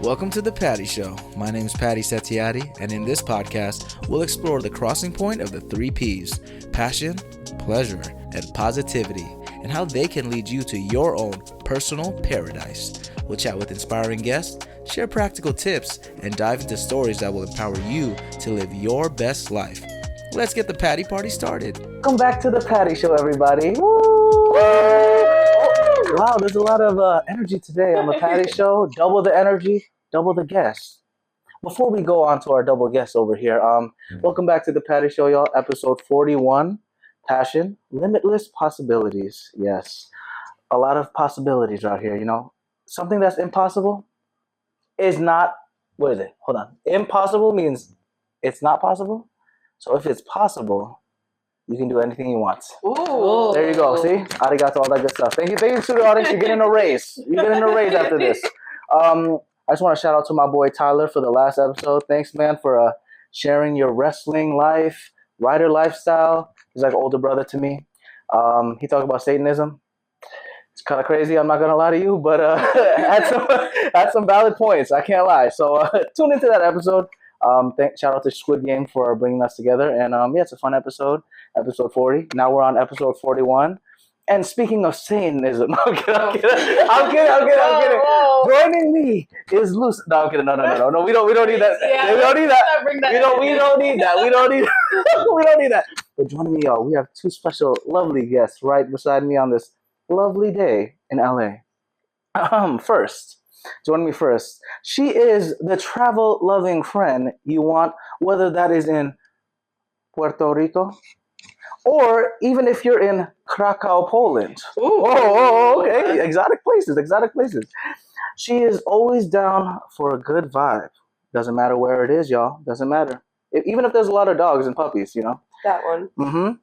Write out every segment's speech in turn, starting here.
Welcome to The Patty Show. My name is Patty Setiatti, and in this podcast, we'll explore the crossing point of the three P's: passion, pleasure, and positivity, and how they can lead you to your own personal paradise. We'll chat with inspiring guests, share practical tips, and dive into stories that will empower you to live your best life. Let's get the Patty Party started. Welcome back to The Patty Show, everybody. Woo! Wow, there's a lot of energy today on The Patty Show. Double the energy, double the guests. Before we go on to our double guests over here, welcome back to The Patty Show, y'all. Episode 41, Passion, Limitless Possibilities. Yes, a lot of possibilities out here, you know. Something that's impossible is not, what is it? Hold on. Impossible means it's not possible. So if it's possible, you can do anything you want. Ooh. There you go. See? Arigato, all that good stuff. Thank you to the audience. You're getting a raise. You're getting a raise after this. I just want to shout out to my boy Tyler for the last episode. Thanks, man, for sharing your wrestling life, rider lifestyle. He's like an older brother to me. He talked about Satanism. It's kind of crazy. I'm not going to lie to you, but had some valid points. I can't lie. So tune into that episode. Shout out to Squid Game for bringing us together. And yeah, it's a fun episode. Episode 40. Now we're on episode 41. And speaking of Satanism, I'm kidding. Whoa. Joining me is Lucy. No, I'm kidding. No. We don't need that. Yeah, we don't need that. We don't need that. But joining me, y'all, we have two special, lovely guests right beside me on this lovely day in LA. Joining me first, she is the travel-loving friend you want, whether that is in Puerto Rico or even if you're in Krakow, Poland. Okay. Exotic places. She is always down for a good vibe. Doesn't matter where it is, y'all. Doesn't matter. Even if there's a lot of dogs and puppies, you know. That one. Mm-hmm.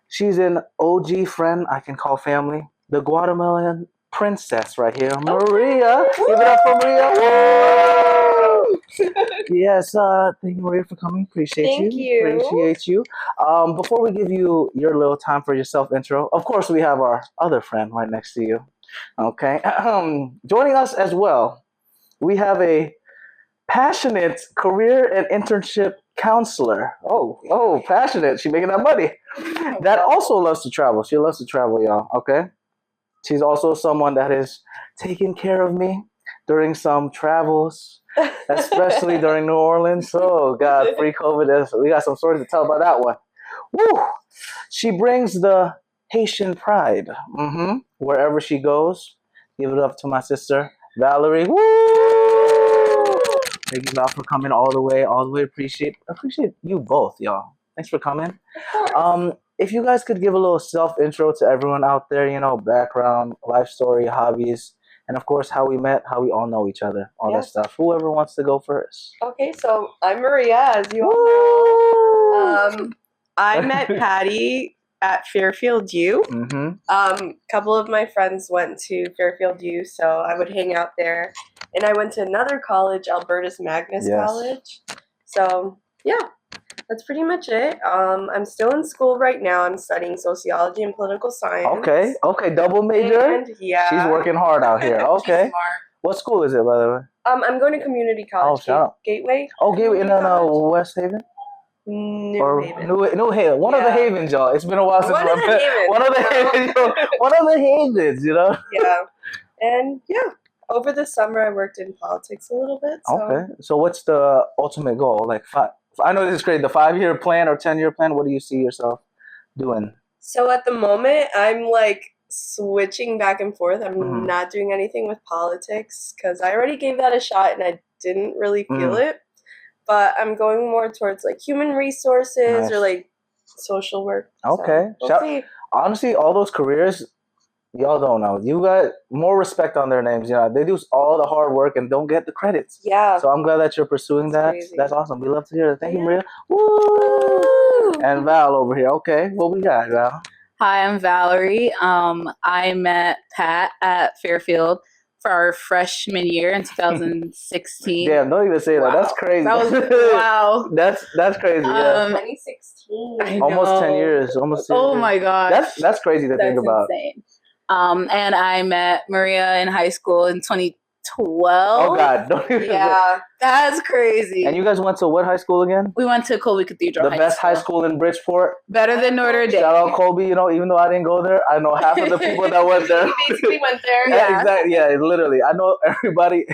She's an OG friend I can call family. The Guatemalan princess right here, Maria. Give it up for Maria. Yes, thank you, Maria, for coming. Appreciate you. Before we give you your little time for your self-intro, of course, we have our other friend right next to you. Okay. Joining us as well, we have a passionate career and internship counselor. Oh, passionate. She's making that money. That also loves to travel. She loves to travel, y'all. Okay. She's also someone that is taking care of me during some travels, especially during New Orleans. Oh, God, pre-COVID. We got some stories to tell about that one. Woo! She brings the Haitian pride wherever she goes. Give it up to my sister, Valerie. Woo! Thank you, Val, for coming all the way. Appreciate you both, y'all. Thanks for coming. If you guys could give a little self-intro to everyone out there, you know, background, life story, hobbies, and of course, how we met, how we all know each other, all that stuff. Whoever wants to go first. Okay, so I'm Maria, as you all know. I met Patty at Fairfield U. Couple of my friends went to Fairfield U, so I would hang out there. And I went to another college, Albertus Magnus College. So, yeah. That's pretty much it. I'm still in school right now. I'm studying sociology and political science. Okay, double major. And, yeah. She's working hard out here. Okay. She's smart. What school is it, by the way? I'm going to community college. Gateway. Oh, Gateway in West Haven? New Haven. New Haven. One of the Havens, y'all. It's been a while since One of the Havens. One of the Havens, you know? Yeah. And, yeah. Over the summer, I worked in politics a little bit. So. Okay. So what's the ultimate goal? Like, I know this is great. The 5-year plan or 10-year plan, what do you see yourself doing? So at the moment, I'm like switching back and forth. I'm not doing anything with politics because I already gave that a shot and I didn't really feel it. But I'm going more towards like human resources or like social work. Okay. So we'll see. Honestly, all those careers, y'all don't know. You got more respect on their names. You know, they do all the hard work and don't get the credits. Yeah. So I'm glad that you're pursuing that. Crazy. That's awesome. We love to hear it. Thank you, Maria. Woo! And Val over here. Okay, what we got, Val? Hi, I'm Valerie. I met Pat at Fairfield for our freshman year in 2016. Damn, don't even say that. That's crazy. That was wow. That's crazy. Yeah. 2016. Almost 10 years. Almost 10 Oh years. my gosh. That's crazy to think about. Insane. And I met Maria in high school in 12. Oh God! Don't even Yeah. That's crazy. And you guys went to what high school again? We went to Colby Cathedral. The best high school in Bridgeport. Better than Notre Dame. Shout out Colby. You know, even though I didn't go there, I know half of the people that went there. We basically went there. Yeah, exactly. Yeah, literally. I know everybody.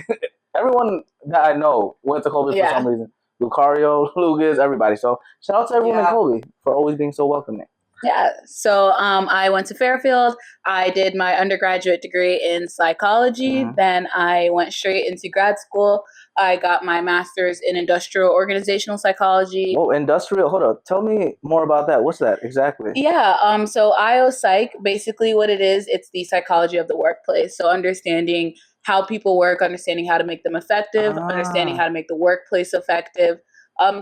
Everyone that I know went to Colby for some reason. Lucario, Lucas, everybody. So shout out to everyone in Colby for always being so welcoming. Yeah. So I went to Fairfield. I did my undergraduate degree in psychology. Then I went straight into grad school. I got my master's in industrial organizational psychology. Oh, industrial. Hold on. Tell me more about that. What's that exactly? Yeah. So IO Psych, basically what it is, it's the psychology of the workplace. So understanding how people work, understanding how to make them effective, understanding how to make the workplace effective,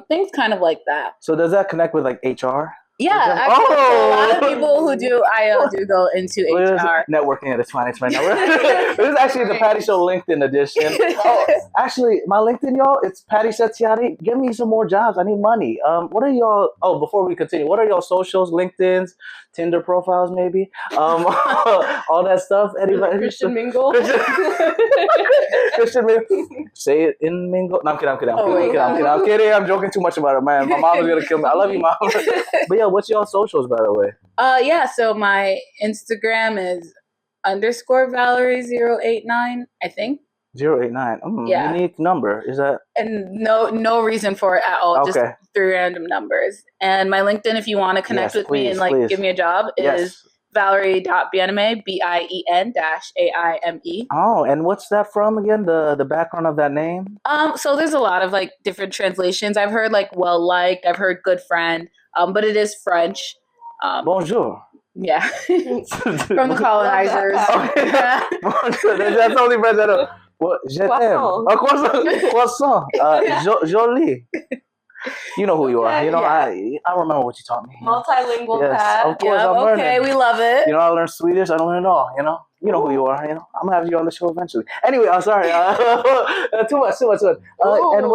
things kind of like that. So does that connect with like HR? Yeah, actually, so a lot of people who do IO do go into HR. Networking at its finest right now. This is actually the Patty Show LinkedIn edition. Oh, actually, my LinkedIn, y'all, it's Patty Setiati. Give me some more jobs. I need money. What are y'all? Oh, before we continue, what are y'all socials? LinkedIn's, Tinder profiles, maybe. All that stuff. Anybody? Christian Mingle. Christian Mingle. Say it in Mingle. No, I'm kidding. I'm kidding. I'm joking too much about it, man. My mom is gonna kill me. I love you, mom. But yeah, what's y'all socials, by the way? So my Instagram is _Valerie089, I think. 089. Unique number. Is that? And no reason for it at all. Okay. Just 3 random numbers. And my LinkedIn, if you want to connect with me and give me a job, is Valerie.Bien-aime, BIEN-AIME. Oh, and what's that from again? The background of that name? So there's a lot of like different translations. I've heard like well liked. I've heard good friend. But it is French. Bonjour. Yeah, from the colonizers. Bonjour. That's only French I know. What? Je t'aime. Croissant. Jolie. You know who you are. You know, I remember what you taught me. Multilingual Pat. Of course, I'm learning. Okay, we love it. You know, I learned Swedish. I don't learn it all. You know who you are. You know, I'm gonna have you on the show eventually. Anyway, I'm sorry. Too much. And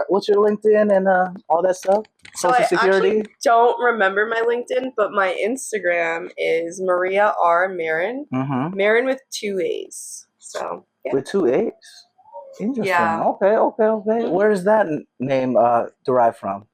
what's your LinkedIn and all that stuff? Social Security. I actually don't remember my LinkedIn, but my Instagram is Maria R. Marin. Marin with 2 A's. So with 2 A's. Interesting. Yeah. Okay. Where is that name derived from?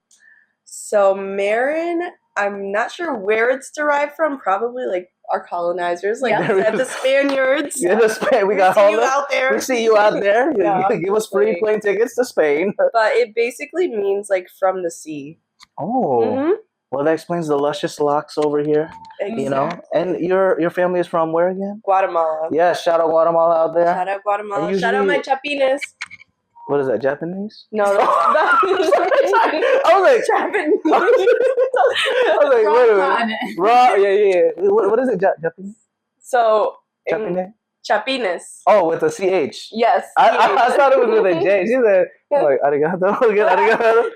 So Marin, I'm not sure where it's derived from. Probably like our colonizers, like the Spaniards. Yeah, we got all you out there. We see you out there. Give us free plane tickets to Spain. But it basically means like from the sea. Oh. Well, that explains the luscious locks over here. Exactly. You know, and your family is from where again? Guatemala. Yeah, shout out Guatemala out there. Shout out Guatemala. Shout out my chapines. What is that? Japanese? No, that's I was like Japanese. I was like, wait a minute. Raw, yeah. What is it? Japanese? So Japanese. Chapines. Oh, with a CH. Yes. I thought it was with a J. She said, like, arigato.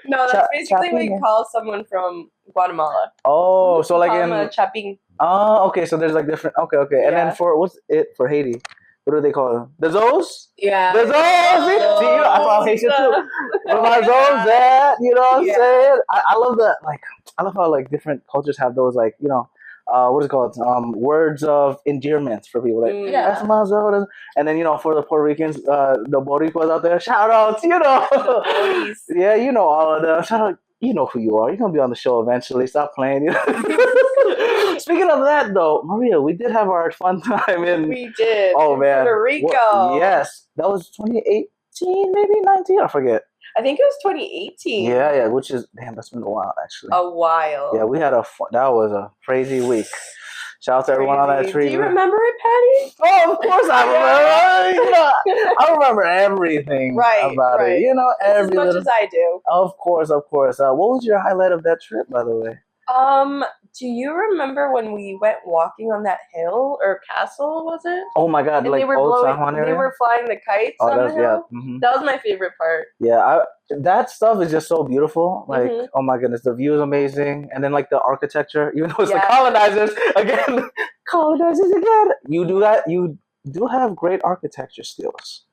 No, that's basically what you call someone from Guatemala. Oh, so like in Chapin. Oh, okay. So there's like different. Okay. Yeah. And then what's it for Haiti? What do they call them? The Zoes? Yeah. The Zoes. See, you know, I'm Haitian too. Where my Zoes at? You know what I'm saying? I love that. Like, I love how like different cultures have those like, you know, what is it called? Words of endearment for people. Like, that's my Zoe. And then, you know, for the Puerto Ricans, the Boricuas out there, shout outs, you know. Yeah, you know all of them. Shout out. You know who you are. You're going to be on the show eventually. Stop playing. You know? Speaking of that, though, Maria, we did have our fun time in... We did. Oh, man. Puerto Rico. Yes. That was 2018, maybe 19. I forget. I think it was 2018. Yeah. Which is... Damn, that's been a while, actually. A while. Yeah, we had that was a crazy week. Shout out to everyone on that tree. Do you remember it, Patty? Oh, of course I remember. You know, I remember everything about it. You know, as much as I do. Of course. What was your highlight of that trip, by the way? Do you remember when we went walking on that hill or castle? Was it? Oh my God! And like they were old San Juan area. They were flying the kites on the hill. Yeah. Mm-hmm. That was my favorite part. Yeah, that stuff is just so beautiful. Like, oh my goodness, the view is amazing, and then like the architecture. Even though it's the colonizers again, You do that. You do have great architecture skills.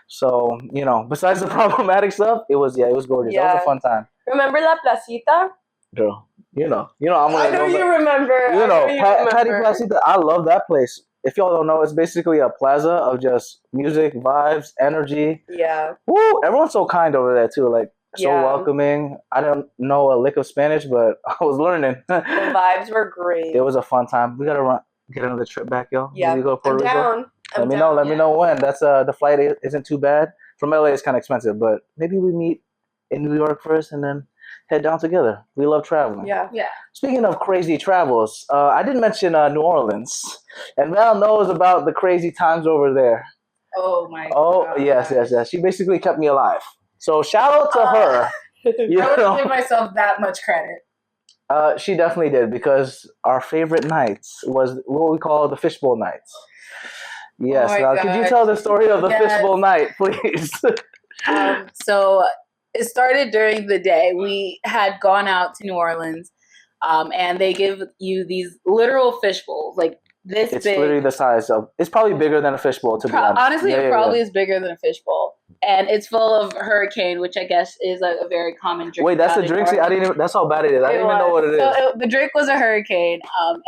So you know, besides the problematic stuff, it was gorgeous. Yeah. That was a fun time. Remember La Placita? Girl, you know, I'm. I know you remember. You know, Patty Placita. I love that place. if y'all don't know, it's basically a plaza of just music, vibes, energy. Yeah. Woo! Everyone's so kind over there too. Like so welcoming. I don't know a lick of Spanish, but I was learning. The vibes were great. It was a fun time. We gotta get another trip back, yo. Yeah. Maybe go to Puerto Rico. Down. Let me know. Let me know when. That's the flight isn't too bad. From LA, it's kind of expensive, but maybe we meet in New York first and then head down together. We love traveling. Yeah. Speaking of crazy travels, I did mention New Orleans, and Val knows about the crazy times over there. Oh my! Oh God. yes. She basically kept me alive. So shout out to her. I wouldn't give myself that much credit. She definitely did, because our favorite nights was what we call the fishbowl nights. Yes. Oh Now, could you tell the story of the fishbowl night, please? So it started during the day. We had gone out to New Orleans, and they give you these literal fish bowls, like this it's big. It's literally the size of. It's probably bigger than a fishbowl, to be honest. Honestly, it probably is bigger than a fishbowl, and it's full of hurricane, which I guess is a very common drink. Wait, that's the drink? See, I didn't even. That's how bad it is. I didn't even know what it is. So the drink was a hurricane,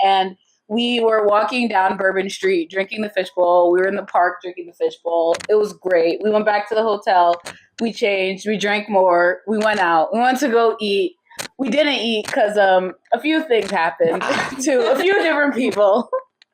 and we were walking down Bourbon Street drinking the fishbowl. We were in the park drinking the fishbowl. It was great. We went back to the hotel. We changed. We drank more. We went out. We went to go eat. We didn't eat because a few things happened to a few different people.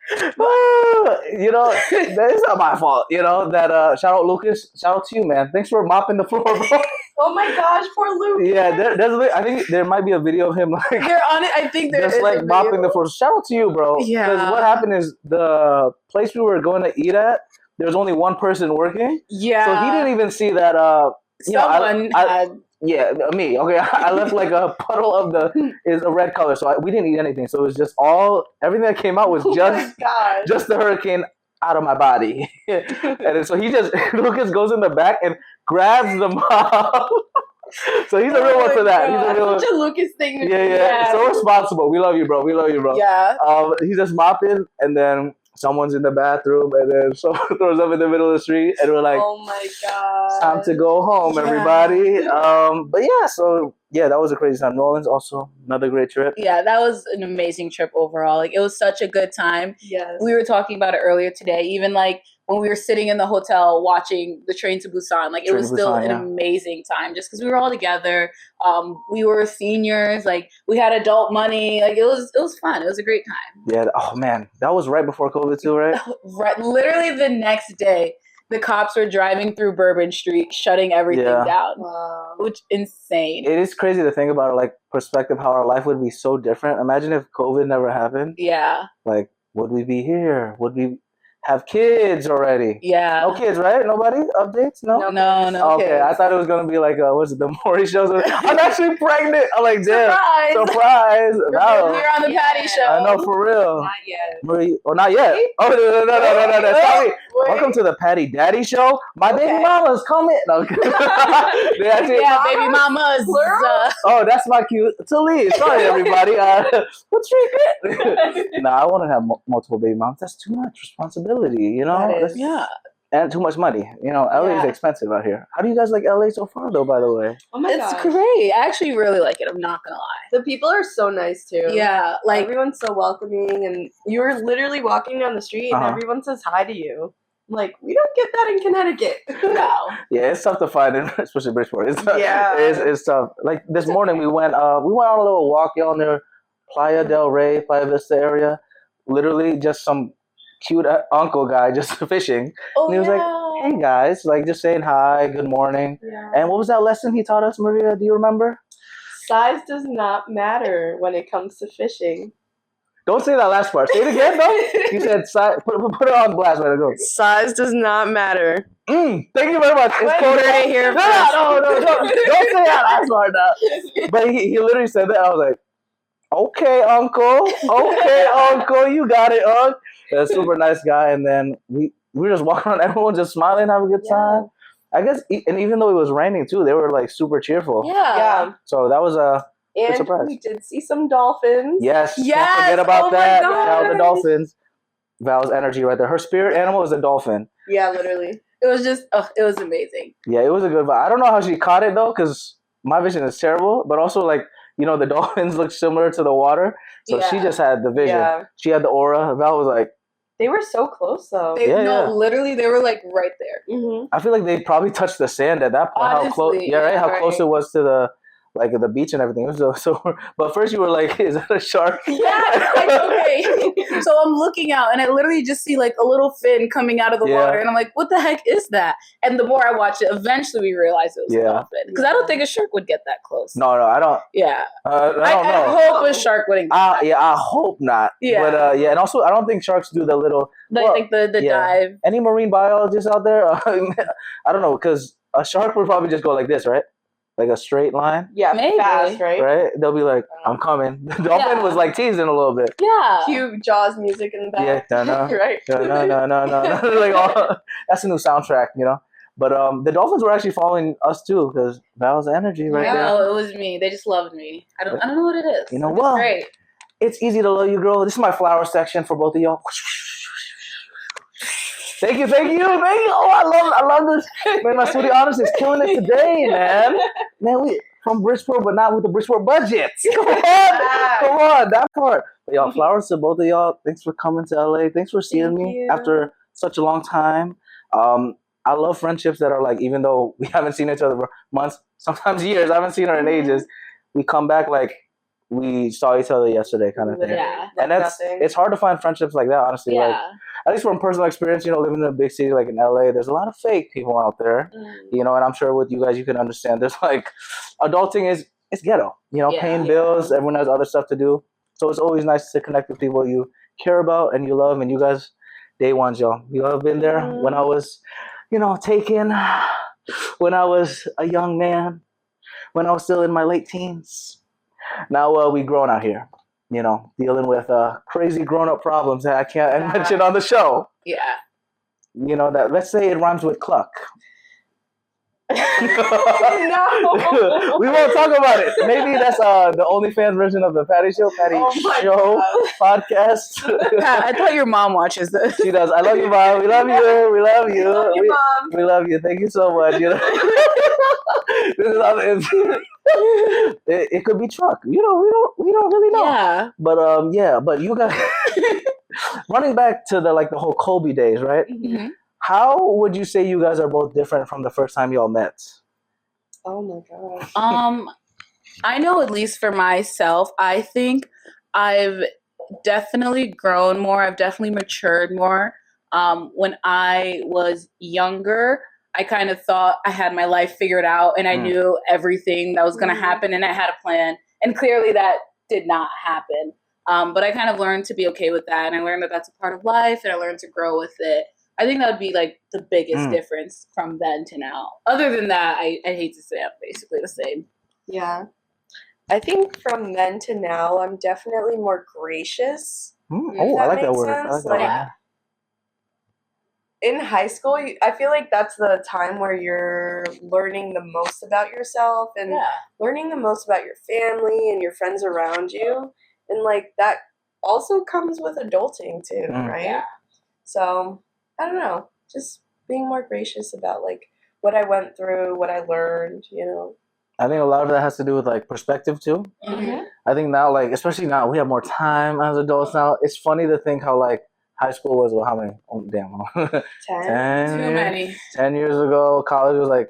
You know, that is not my fault. You know that. Shout out Lucas. Shout out to you, man. Thanks for mopping the floor, bro. Oh my gosh, poor Lucas. Yeah, I think there might be a video of him like. They're on it. I think there's just like mopping the floor. Shout out to you, bro. Yeah. Because what happened is the place we were going to eat at, there was only one person working. Yeah. So he didn't even see that. Someone had. Yeah, me. Okay, I left like a puddle of is a red color, so we didn't eat anything. So it was just everything that came out was just the hurricane out of my body. And then, so Lucas goes in the back and grabs the mop. So he's a real one for that. He's a real such a Lucas thing. Yeah. So responsible. We love you, bro. Yeah. He's just mopping, and then someone's in the bathroom, and then someone throws up in the middle of the street, and we're like, "Oh my god, it's time to go home, everybody." But yeah, that was a crazy time. New Orleans, also another great trip. Yeah, that was an amazing trip overall. Like, it was such a good time. Yes, we were talking about it earlier today. Even like when we were sitting in the hotel watching the Train to Busan, like it was still an amazing time just because we were all together. We were seniors, like we had adult money. Like it was fun. It was a great time. Yeah. Oh man, that was right before COVID too, right? Right. Literally the next day, the cops were driving through Bourbon Street, shutting everything down. Wow. Which insane. It is crazy to think about, like, perspective, how our life would be so different. Imagine if COVID never happened. Yeah. Like, would we be here? Would we have kids already? Yeah. No kids, right? Nobody? Updates? No? No Okay, kids. I thought it was going to be like, what's it, the Maury shows? I'm actually pregnant. I'm like, damn. Surprise. Wow. We're on the Patty show. I know, for real. Not yet. Marie, not yet. Oh, no. Sorry. Welcome to the Patty Daddy Show. My baby mama's coming. No. Baby mamas. Oh, that's my cute Talise. Sorry, everybody. What's your Nah, I want to have multiple baby moms. That's too much responsibility, you know? And too much money. You know, LA is expensive out here. How do you guys like LA so far, though, by the way? Oh my gosh. It's great. I actually really like it. I'm not going to lie. The people are so nice, too. Yeah. Like, everyone's so welcoming, and you were literally walking down the street, and everyone says hi to you. Like, we don't get that in Connecticut. No. Yeah, it's tough to find, especially Bridgeport. It's tough. Like, this morning we went on a little walk, near Playa del Rey, Playa Vista area. Literally just some cute uncle guy just fishing. And he was like, hey guys, like just saying hi, good morning. Yeah. And what was that lesson he taught us, Maria? Do you remember? Size does not matter when it comes to fishing. Don't say that last part. Say it again, though. You said size. Put it on blast. Way to go. Size does not matter. Thank you very much. It's quoted right here. No, don't say that last part now. But he literally said that. I was like, okay, uncle. Okay, uncle. You got it, uncle. A super nice guy. And then we were just walking around. Everyone just smiling, having a good time. I guess, and even though it was raining too, they were like super cheerful. Yeah. So that was a good surprise. We did see some dolphins. Yes. Don't forget about that. Shout out the dolphins. Val's energy right there. Her spirit animal is a dolphin. Yeah, literally. It was just, it was amazing. Yeah, it was a good vibe. I don't know how she caught it though, because my vision is terrible. But also, like, the dolphins look similar to the water, so she just had the vision. Yeah. She had the aura. Val was like, They were so close though. Literally, they were like right there. Mm-hmm. I feel like they probably touched the sand at that point. Honestly, how close? Yeah, right. How close it was to the beach and everything. But first you were like, "Is that a shark?" Yeah. Okay. So I'm looking out, and I literally just see like a little fin coming out of the water, and I'm like, "What the heck is that?" And the more I watch it, eventually we realize it was a dolphin. Because I don't think a shark would get that close. No, I don't. Yeah. I don't know. I hope a shark wouldn't. I hope not. Yeah. But and also I don't think sharks do the little the dive. Any marine biologists out there? I don't know, because a shark would probably just go like this, right? Like a straight line. Yeah, maybe. Fast, right? Right? They'll be like, "I'm coming." The dolphin was like teasing a little bit. Yeah. Cute Jaws music in the back. Yeah, right. No. Like that's a new soundtrack, you know. But the dolphins were actually following us too, because Val's energy right there. No, it was me. They just loved me. I don't know what it is. You know what? Great. It's easy to love you, girl. This is my flower section for both of y'all. Thank you. Oh, I love this. Man, my sweetie Honest is killing it today, man. Man, we from Bridgeport, but not with the Bridgeport budgets. Come on, that part. But y'all, flowers to both of y'all. Thanks for coming to LA. Thanks for seeing me after such a long time. I love friendships that are like, even though we haven't seen each other for months, sometimes years, I haven't seen her in ages, we come back like we saw each other yesterday kind of thing. Yeah. And it's hard to find friendships like that, honestly. Yeah. Like, at least from personal experience, you know, living in a big city like in LA, there's a lot of fake people out there, you know, and I'm sure with you guys, you can understand. There's like, adulting it's ghetto, you know, paying bills, everyone has other stuff to do. So it's always nice to connect with people you care about and you love, and you guys, day ones, y'all. You all have been there when I was, you know, taken, when I was a young man, when I was still in my late teens. Now we grown out here, you know, dealing with crazy grown-up problems that I can't mention on the show. Yeah. You know, that, let's say it rhymes with cluck. No. We won't talk about it. Maybe that's the OnlyFans version of the Patty Show podcast. I thought your mom watches this. She does. I love you, Mom. We love you. We love you. Love you, Mom. We love you. Thank you so much. You know, it could be truck. You know, we don't really know. Yeah. But but you guys running back to the whole Kobe days, right? Mm-hmm. How would you say you guys are both different from the first time y'all met? Oh my gosh. I know, at least for myself, I think I've definitely grown more. I've definitely matured more. When I was younger, I kind of thought I had my life figured out and I knew everything that was going to happen and I had a plan. And clearly that did not happen. But I kind of learned to be okay with that. And I learned that that's a part of life and I learned to grow with it. I think that would be like the biggest difference from then to now. Other than that, I hate to say I'm basically the same. Yeah. I think from then to now, I'm definitely more gracious. Oh, I like that word. I like that word. In high school, I feel like that's the time where you're learning the most about yourself and learning the most about your family and your friends around you. And like that also comes with adulting too, right? Yeah. So I don't know, just being more gracious about like what I went through, what I learned, you know. I think a lot of that has to do with like perspective too. Mm-hmm. I think now, like, especially now, we have more time as adults now. It's funny to think how like high school was, well, how many? Oh, damn. 10? Too many. 10 years ago. College was like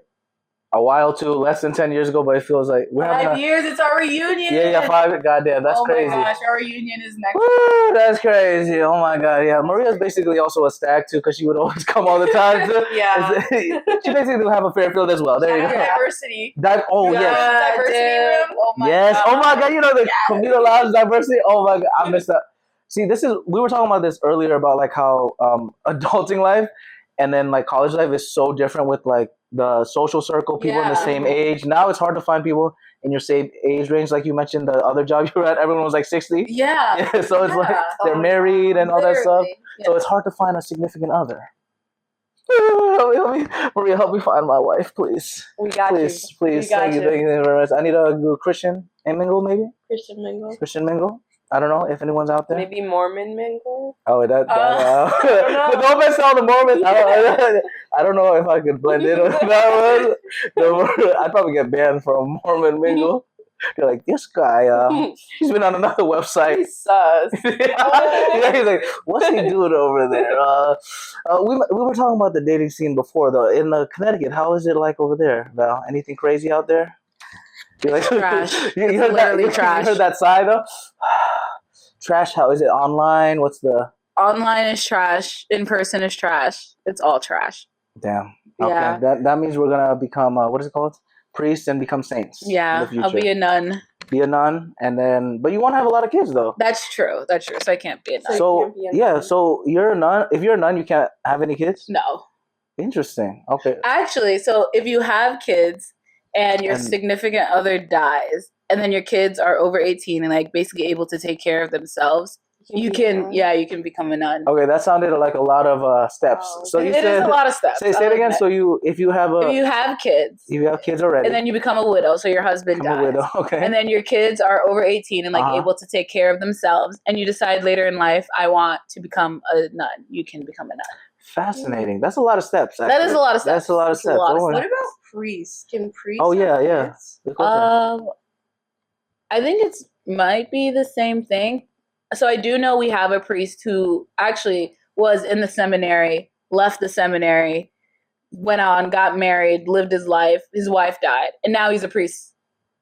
a while too, less than 10 years ago, but it feels like we're 5 years. It's our reunion. Yeah, 5. Goddamn, that's crazy. Oh my gosh, our reunion is next. Woo, that's crazy. Oh my god, yeah. Maria's basically also a stag too, because she would always come all the time. Too. Yeah. She basically would have a Fairfield as well. There you go. Diversity. Yes. Diversity room. Oh my yes. God. Oh my god. You know the communal lounge diversity. Oh my god, I missed that. See, we were talking about this earlier about like how adulting life and then like college life is so different with like the social circle, people in the same age. Now it's hard to find people in your same age range. Like you mentioned, the other job you were at, everyone was like 60. Yeah. So it's like they're married and all that stuff. Yeah. So it's hard to find a significant other. Maria, help me find my wife, please. We got you. Please. Thank you very much. I need a good Christian mingle, maybe? Christian mingle. I don't know if anyone's out there. Maybe Mormon mingle. Oh, but don't mess all the Mormons. I don't know if I could blend in with that one. I'd probably get banned from Mormon mingle. You're like, this guy, he's been on another website. He's sus. Yeah, he's like, what's he doing over there? We were talking about the dating scene before, though. In Connecticut, how is it like over there, Val? Anything crazy out there? You're like, Trash. you heard that? Trash. You heard that sigh though? Trash. How is it online? What's the online is trash? In person is trash. It's all trash. damn? Okay, Yeah. that means we're gonna become what is it called? Priests and become saints. Yeah, I'll be a nun. Be a nun, and then but you want to have a lot of kids though. That's true. So I can't be a nun. So yeah, so you're a nun. If you're a nun, you can't have any kids. No. Interesting. Okay. Actually, so if you have kids and your significant other dies, and then your kids are over 18 and like basically able to take care of themselves, you can become a nun. Okay, that sounded like a lot of steps. So you said it is a lot of steps. Say it again. So if you have kids, if you have kids already, and then you become a widow, so your husband dies. A widow, okay. And then your kids are over 18 and like able to take care of themselves, and you decide later in life, I want to become a nun. You can become a nun. Fascinating. That's a lot of steps. Actually. That is a lot of steps. That's a lot of steps. What about priests? Can priests? Oh yeah. I think it might be the same thing. So I do know we have a priest who actually was in the seminary, left the seminary, went on, got married, lived his life. His wife died, and now he's a priest.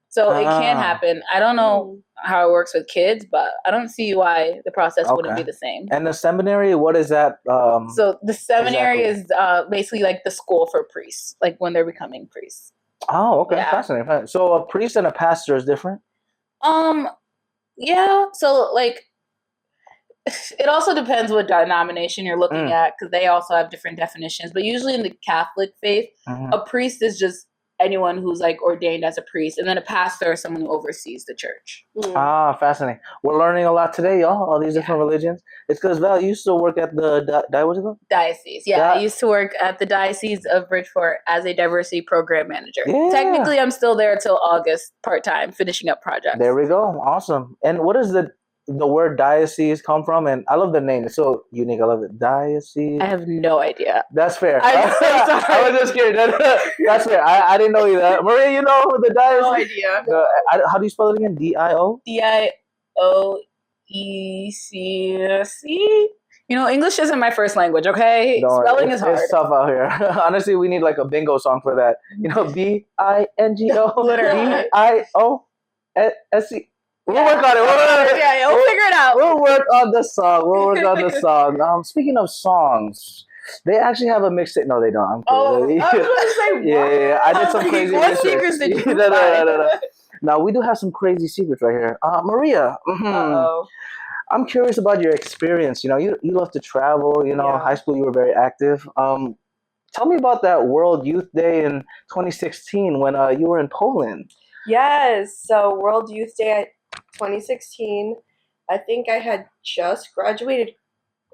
So it can happen. I don't know how it works with kids, but I don't see why the process wouldn't be the same. And the seminary, what is that? So the seminary is basically like the school for priests, like when they're becoming priests. Oh, okay. Yeah. Fascinating. So a priest and a pastor is different? Yeah. So like, it also depends what denomination you're looking at, because they also have different definitions. But usually in the Catholic faith, a priest is just anyone who's like ordained as a priest, and then a pastor is someone who oversees the church. Fascinating. We're learning a lot today, y'all. All these different religions. It's because Val, you used to work at the what's it called? Diocese. Yeah, I used to work at the Diocese of Bridgeport as a diversity program manager. Yeah. Technically, I'm still there till August, part-time, finishing up projects. There we go. Awesome. And what does the word diocese come from? And I love the name. It's so unique. I love it. Diocese. I have no idea. That's fair. I'm so sorry. I was just kidding. That's fair. I didn't know either. Maria, you know the diocese? No idea. How do you spell it again? D-I-O? D-I-O-E-C-C? You know, English isn't my first language, okay? Spelling is hard. It's tough out here. Honestly, we need like a bingo song for that. You know, B-I-N-G-O. Literally. D-I-O-S-C. We'll work on it. We'll figure it out. We'll work on the song. Speaking of songs, they actually have a mixtape. No, they don't. I'm kidding. I was going to say, what? Yeah. I did some crazy What secrets did you find? No. Now, we do have some crazy secrets right here. Maria. I'm curious about your experience. You know, you love to travel. You know, high school, you were very active. Tell me about that World Youth Day in 2016 when you were in Poland. Yes. So World Youth Day 2016, I think I had just graduated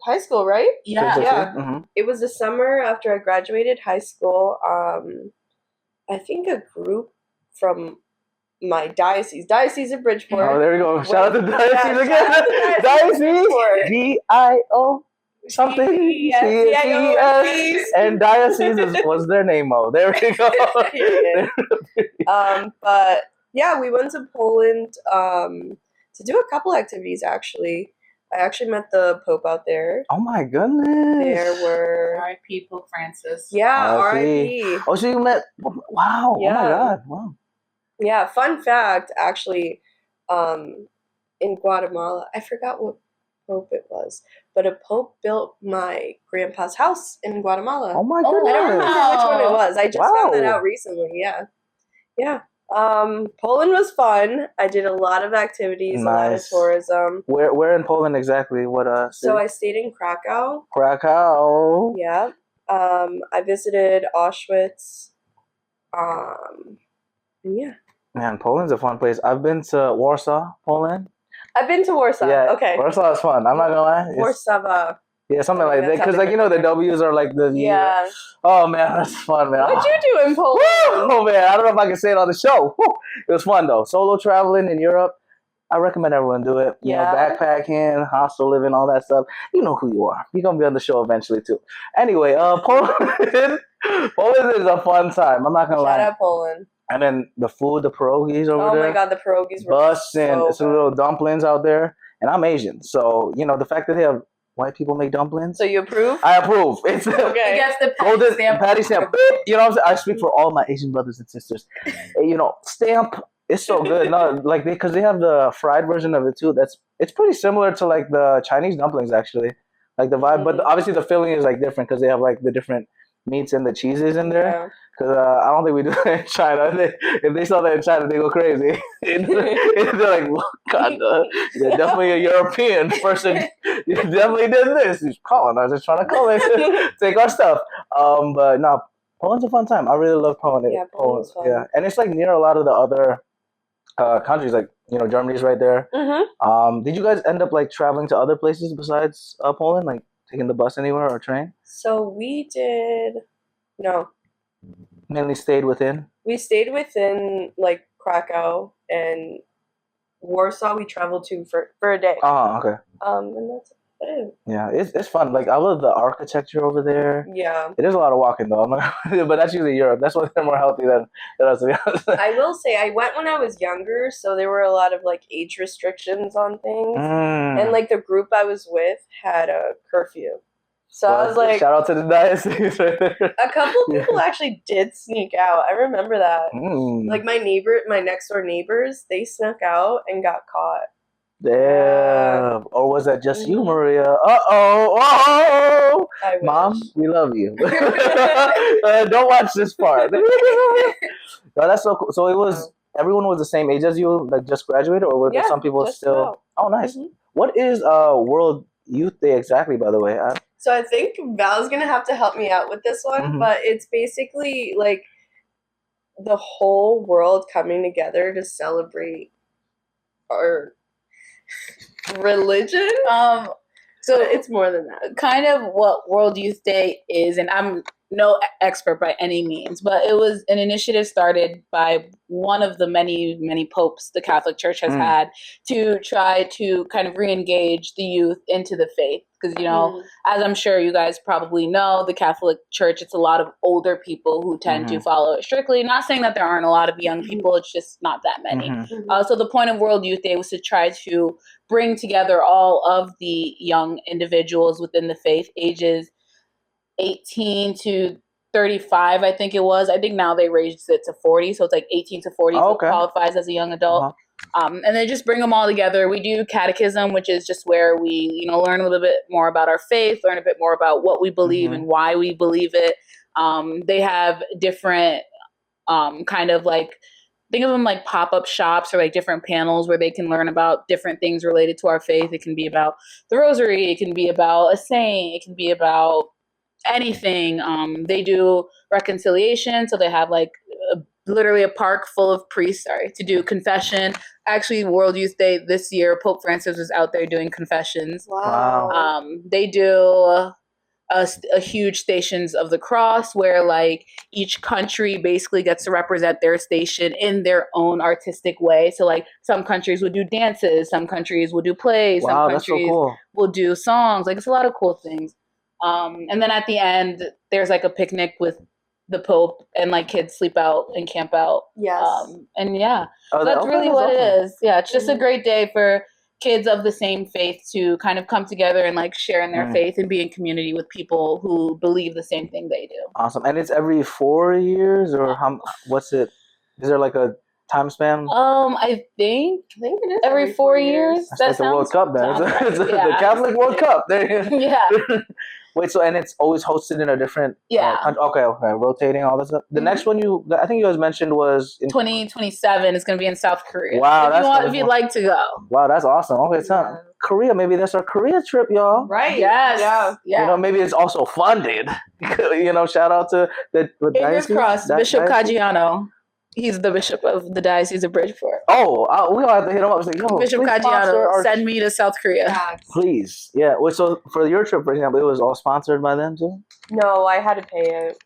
high school, right? Yeah. Mm-hmm. It was the summer after I graduated high school. I think a group from my diocese of Bridgeport. Oh, there we go. Shout out to diocese again. Diocese. D-I-O something. C-E-S. And diocese was their name. Oh, there we go. But yeah, we went to Poland to do a couple activities, actually. I actually met the Pope out there. Oh my goodness. There were... R.I.P. Pope Francis. Yeah, R.I.P. Oh, so you met... Wow. Yeah. Oh my God. Wow. Yeah, fun fact, actually, in Guatemala, I forgot what Pope it was, but a Pope built my grandpa's house in Guatemala. Oh my goodness. I don't remember which one it was. I just found that out recently. Yeah. Poland was fun. I did a lot of activities, a lot of tourism. Where in Poland exactly? What city? So I stayed in Krakow. Krakow. Yeah. I visited Auschwitz. Yeah. Man, Poland's a fun place. I've been to Warsaw, Poland. I've been to Warsaw. Yeah, okay. Warsaw is fun. I'm not gonna lie. Warsaw. Yeah, something like that. Because, like, you know, the W's are like the... Yeah. Oh, man, that's fun, man. What'd you do in Poland? Oh, man, I don't know if I can say it on the show. It was fun, though. Solo traveling in Europe. I recommend everyone do it. You know, backpacking, hostel living, all that stuff. You know who you are. You're going to be on the show eventually, too. Anyway, Poland... Poland is a fun time. I'm not gonna lie. Shout out Poland. And then the food, the pierogies over there. Oh my god, the pierogies were bussin'. so It's a little dumplings out there. And I'm Asian, so the fact that they have white people make dumplings. So you approve? I approve. It's Okay. It gets the golden stamp. patty stamp. You know what I'm saying? I speak for all my Asian brothers and sisters. Stamp. It's so good. No, like because they have the fried version of it too. It's pretty similar to like the Chinese dumplings actually, like the vibe. But obviously the filling is like different because they have like the different meats and the cheeses in there. Yeah. Because I don't think we do that in China. If they saw that in China, they go crazy. They're like, well, God, you're definitely a European person. You definitely did this. He's colonizers trying to take our stuff. But no, Poland's a fun time. I really love Poland. Yeah, Poland's fun. Yeah, and it's like near a lot of the other countries. Like Germany's right there. Mm-hmm. Did you guys end up like traveling to other places besides Poland, like taking the bus anywhere or train? So we did. No. Mainly stayed within. We stayed within like Krakow and Warsaw. We traveled to for a day. Oh, okay. And that's it. Yeah, it's fun. Like I love the architecture over there. Yeah. It is a lot of walking though. But that's usually Europe. That's why they're more healthy than us, to be honest. I will say I went when I was younger, so there were a lot of like age restrictions on things, and like the group I was with had a curfew. So I was like, shout out to the diocese right there. A couple people actually did sneak out. I remember that. Like my next door neighbors, they snuck out and got caught. Damn. Or was that just you, Maria? Uh-oh. Mom, we love you. Don't watch this part. No, that's so cool. So it was, everyone was the same age as you, like just graduated, or were there some people still? About. Oh, nice. Mm-hmm. What is World Youth Day exactly, by the way? So I think Val's going to have to help me out with this one, but it's basically like the whole world coming together to celebrate our religion. So it's more than that. Kind of what World Youth Day is, and I'm no expert by any means, but it was an initiative started by one of the many, many popes the Catholic Church has had to try to kind of re-engage the youth into the faith. Because, as I'm sure you guys probably know, the Catholic Church, it's a lot of older people who tend to follow it strictly. Not saying that there aren't a lot of young people, it's just not that many. So the point of World Youth Day was to try to bring together all of the young individuals within the faith, ages 18 to 35, I think it was. I think now they raised it to 40, so it's like 18 to 40 qualifies as a young adult. And they just bring them all together. We do catechism, which is just where we, learn a little bit more about our faith, learn a bit more about what we believe and why we believe it. They have different kind of like, think of them like pop-up shops or like different panels where they can learn about different things related to our faith. It can be about the rosary. It can be about a saint. It can be about anything. They do reconciliation. So they have like literally a park full of priests, to do confession. Actually, World Youth Day this year, Pope Francis was out there doing confessions. Wow. They do a huge Stations of the Cross where like each country basically gets to represent their station in their own artistic way. So like some countries would do dances, some countries will do plays, some countries will do songs. Like it's a lot of cool things. And then at the end, there's like a picnic with the Pope and like kids sleep out and camp out. Yes. And yeah, that's really what it is. Yeah, it's just a great day for kids of the same faith to kind of come together and like share in their faith and be in community with people who believe the same thing they do. Awesome. And it's every 4 years or what's it? Is there like a time span? I think it is every 4 years. That's like the World Cup then. It's the Catholic World Cup. Yeah. Wait, so and it's always hosted in a different country. Okay, rotating all this stuff. The next one I think you guys mentioned was in 2027. It's going to be in South Korea. Wow, if you'd like to go. Wow, that's awesome. Okay, so Korea, maybe that's our Korea trip, y'all. Right? Yes. Yeah. Maybe it's also funded. Shout out to the fingers crossed. Bishop Caggiano. He's the bishop of the Diocese of Bridgeport. Oh, we'll have to hit him up. Like, yo, Bishop Caggiano, send me to South Korea. Yeah. Please. Yeah. Well, so for your trip, for example, it was all sponsored by them too? No, I had to pay it.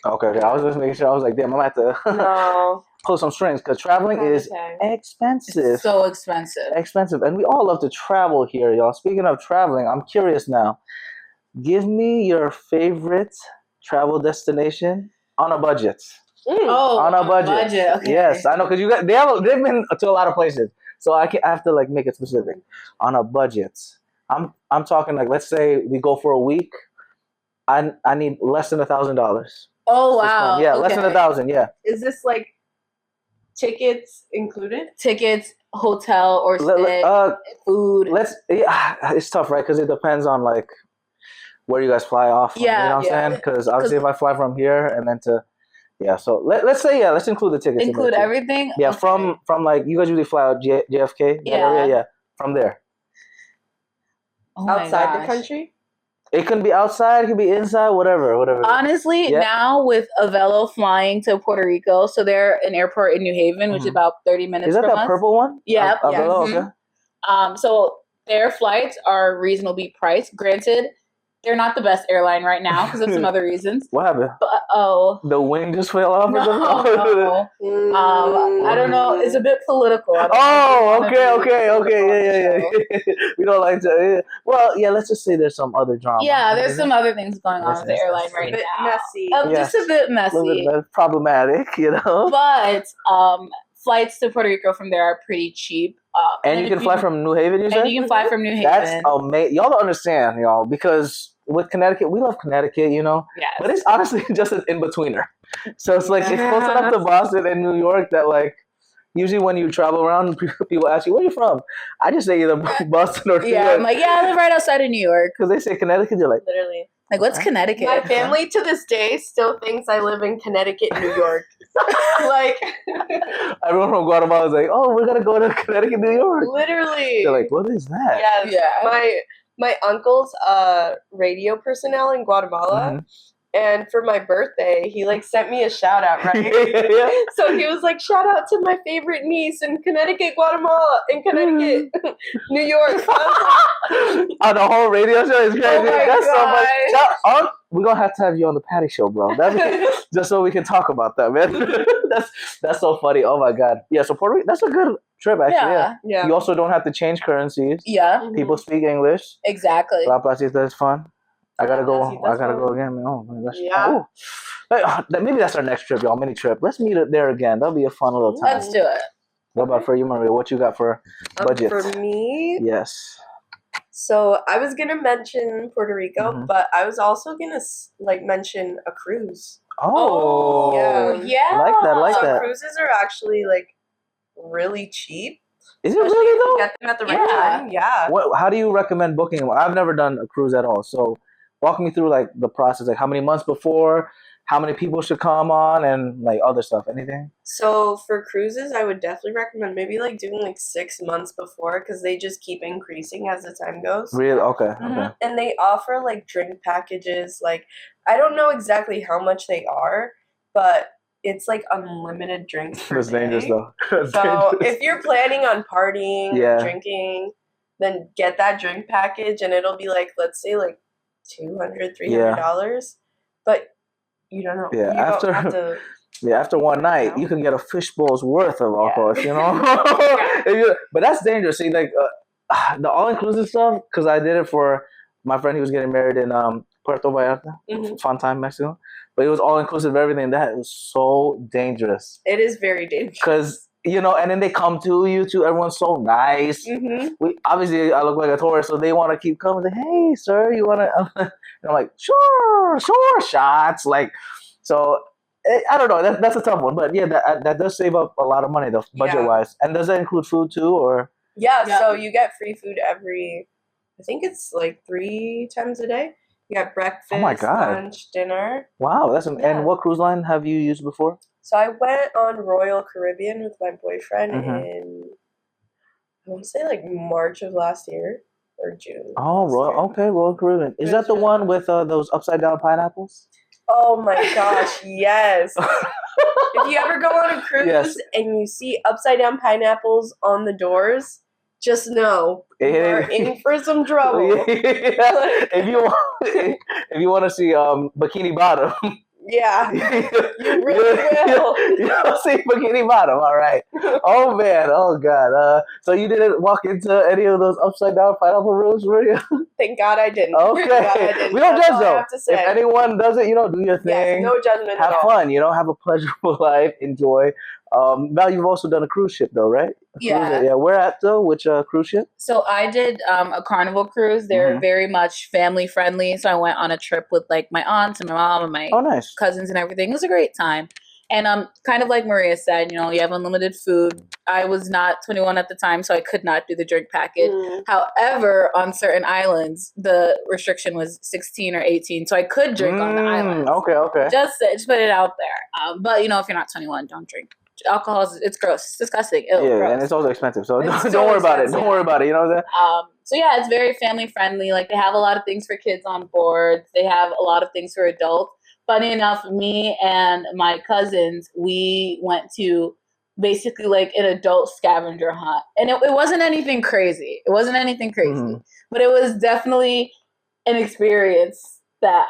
Okay. I was just making sure. I was like, damn, I'm going to have to pull some strings because traveling is expensive. It's so expensive. And we all love to travel here, y'all. Speaking of traveling, I'm curious now. Give me your favorite travel destination on a budget. Oh, on a budget. Okay. Yes, I know because they've been to a lot of places, so I have to like make it specific. On a budget, I'm talking like, let's say we go for a week. I need less than $1,000. Oh wow! Yeah, less than 1,000. Yeah. Is this like tickets included? Tickets, hotel, or stay, food. It's tough, right? Because it depends on like where you guys fly off. From, yeah, you know what I'm saying? Because obviously, if I fly from here and then to so let's say let's include the tickets. Include everything. Yeah, okay. from like you guys usually fly out JFK area. Yeah, from there. Oh outside the country. It can be outside, it can be inside, whatever. Honestly, now with Avelo flying to Puerto Rico, so they're an airport in New Haven, which is about 30 minutes. Is that from that us. Purple one? Yeah. Avelo, okay. So their flights are reasonably priced. Granted, they're not the best airline right now because of some other reasons. What happened? But, the wing just fell off. No. I don't know. It's a bit political. Okay. Yeah. We don't like to. Well, yeah. Let's just say there's some other drama. Yeah, there's some other things going on with the airline right now. Messy. Just a bit messy. A little bit problematic, But flights to Puerto Rico from there are pretty cheap. And you can fly from New Haven, you said? And you can fly from New Haven. That's amazing. Y'all don't understand, y'all, because with Connecticut, we love Connecticut, Yes. But it's honestly just an in-betweener. So it's like, it's close enough to Boston and New York that, like, usually when you travel around, people ask you, where are you from? I just say either Boston or New York. I'm like, I live right outside of New York. Because they say Connecticut, you're like... Literally. Like, what's Connecticut? My family to this day still thinks I live in Connecticut, New York. Like, everyone from Guatemala is like, oh, we're gonna go to Connecticut, New York. Literally. They're like, what is that? Yes. Yeah. My uncle's radio personnel in Guatemala. And for my birthday, he like sent me a shout out, right? So he was like, shout out to my favorite niece in Connecticut, Guatemala, in Connecticut, New York. On the whole radio show is crazy. Oh That's gosh. so much. We're gonna have to have you on the Patty Show, bro. Just so we can talk about that, man. That's so funny. Oh my god. Yeah. So Puerto Rico, that's a good trip, actually. Yeah. You also don't have to change currencies. Yeah. People speak English. Exactly. La Placita is fun. I gotta go again, man. Oh my gosh. Yeah. Maybe that's our next trip, y'all. Mini trip. Let's meet there again. That'll be a fun little time. Let's do it. What about for you, Maria? What you got for budget? For me? Yes. So I was gonna mention Puerto Rico, but I was also gonna mention a cruise. Oh, yeah. I like that. Cruises are actually like really cheap. Is it really though? Get them at the right time. Yeah. How do you recommend booking them? I've never done a cruise at all, so walk me through like the process. Like how many months before? How many people should come on and like other stuff? Anything? So for cruises, I would definitely recommend maybe like doing like 6 months before because they just keep increasing as the time goes. Really? Okay. And they offer like drink packages. Like I don't know exactly how much they are, but it's like unlimited drinks per That's day. dangerous though. So if you're planning on partying, drinking, then get that drink package and it'll be like, let's say like $200, $300. But you don't know. Yeah, after one night, you can get a fishbowl's worth of alcohol, But that's dangerous. See, like the all-inclusive stuff, because I did it for my friend. He was getting married in Puerto Vallarta, Fontaine, Mexico. But it was all-inclusive, everything. That was so dangerous. It is very dangerous. Because, and then they come to you, too. Everyone's so nice. Obviously, I look like a tourist, so they want to keep coming. Like, hey, sir, you want to... And I'm like, sure, shots. Like, so, I don't know. That's a tough one. But, yeah, that does save up a lot of money, though, budget-wise. And does that include food, too, or... Yeah, so you get free food every... I think it's like 3 times a day. You got breakfast, lunch, dinner. Wow, that's and what cruise line have you used before? So I went on Royal Caribbean with my boyfriend in I want to say like March of last year or June. Oh, Royal Caribbean. Is that the one with those upside down pineapples? Oh my gosh, yes. If you ever go on a cruise and you see upside down pineapples on the doors, just know you're in for some trouble. If you want to see Bikini Bottom, Yeah, you really will. You don't see Bikini Bottom, all right. Oh, man. Oh, God. So you didn't walk into any of those upside down pineapple rooms, were you? Thank God I didn't. Okay. Thank God I didn't. We don't That's judge, all I though. have to say. If anyone does it, do your thing. Yes, no judgment Have at all. fun, have a pleasurable life. Enjoy. Val, you've also done a cruise ship, though, right? Yeah. Where at, though? Which cruise ship? So I did a Carnival cruise. They're very much family friendly. So I went on a trip with like my aunts and my mom and my cousins and everything. It was a great time. And kind of like Maria said, you have unlimited food. I was not 21 at the time, so I could not do the drink package. However, on certain islands, the restriction was 16 or 18, so I could drink on the island. Okay. Just put it out there. But if you're not 21, don't drink. Alcohol it's gross. It's disgusting. Gross. And it's also expensive. So don't worry about it. Don't worry about it. You know what I'm saying? So yeah, it's very family friendly. Like they have a lot of things for kids on board. They have a lot of things for adults. Funny enough, me and my cousins, we went to basically like an adult scavenger hunt. And it wasn't anything crazy. But it was definitely an experience that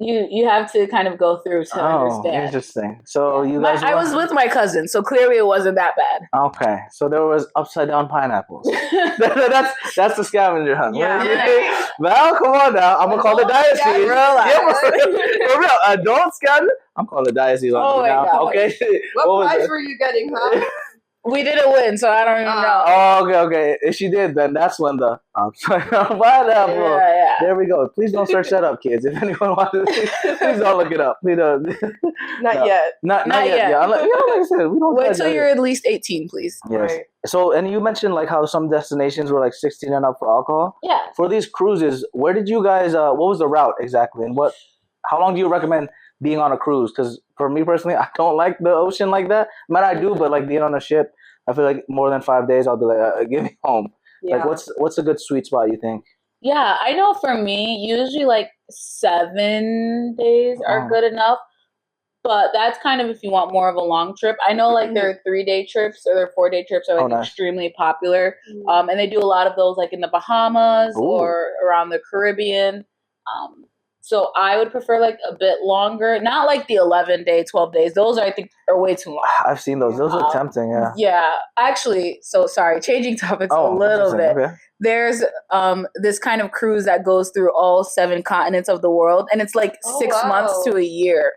you have to kind of go through to understand. Interesting. So you guys I was with my cousin, so clearly it wasn't that bad. Okay. So there was upside down pineapples. that's the scavenger hunt. Yeah. Val, come on now. I'm gonna call the diocese. For real. Adult scavenger? I'm calling the diocese on you now. God. Okay. What prize were you getting, huh? We didn't win, so I don't even know. Oh, okay. If she did, then that's when the upside down pineapple. Yeah. There we go. Please don't search that up, kids. If anyone wants to, please don't look it up. Please don't. Not yet. Not yet. Yeah. Like I said, we don't. Wait till you're at least 18, please. Yes. Right. So, and you mentioned like how some destinations were like 16 and up for alcohol. Yeah. For these cruises, where did you guys? What was the route exactly, and how long do you recommend being on a cruise? Because for me personally, I don't like the ocean like that. I do, but like being on a ship, I feel like more than 5 days, I'll be like, give me home. Yeah. Like, what's a good sweet spot, you think? Yeah, I know for me, usually like 7 days are good enough. But that's kind of if you want more of a long trip. I know like their 3-day trips or their 4-day trips are like extremely popular. And they do a lot of those like in the Bahamas or around the Caribbean. So I would prefer like a bit longer, not like the 11-day, 12 days. Those I think are way too long. I've seen those. Those are tempting, yeah. Yeah. Actually, so sorry, changing topics a little bit. Okay. There's this kind of cruise that goes through all 7 continents of the world, and it's like 6 months to a year.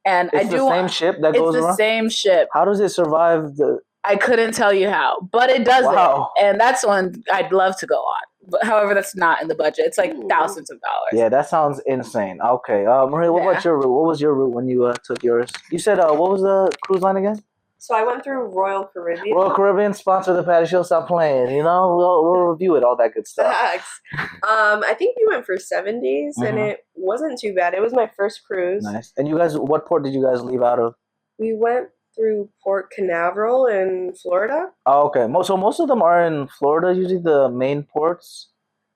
And it's the same ship that goes around? It's the same ship. How does it survive I couldn't tell you how, but it does it. And that's one I'd love to go on. But however, that's not in the budget. It's like thousands of dollars. Yeah, that sounds insane. Okay. Maria, what about your route? What was your route when you took yours? You said, what was the cruise line again? So I went through Royal Caribbean. Royal Caribbean, sponsor the Patty Show. Stop playing. We'll review it, all that good stuff. Facts. I think we went for 7 days, and it wasn't too bad. It was my first cruise. Nice. And you guys, what port did you guys leave out of? We went through Port Canaveral in Florida. Oh, okay. So most of them are in Florida, usually the main ports?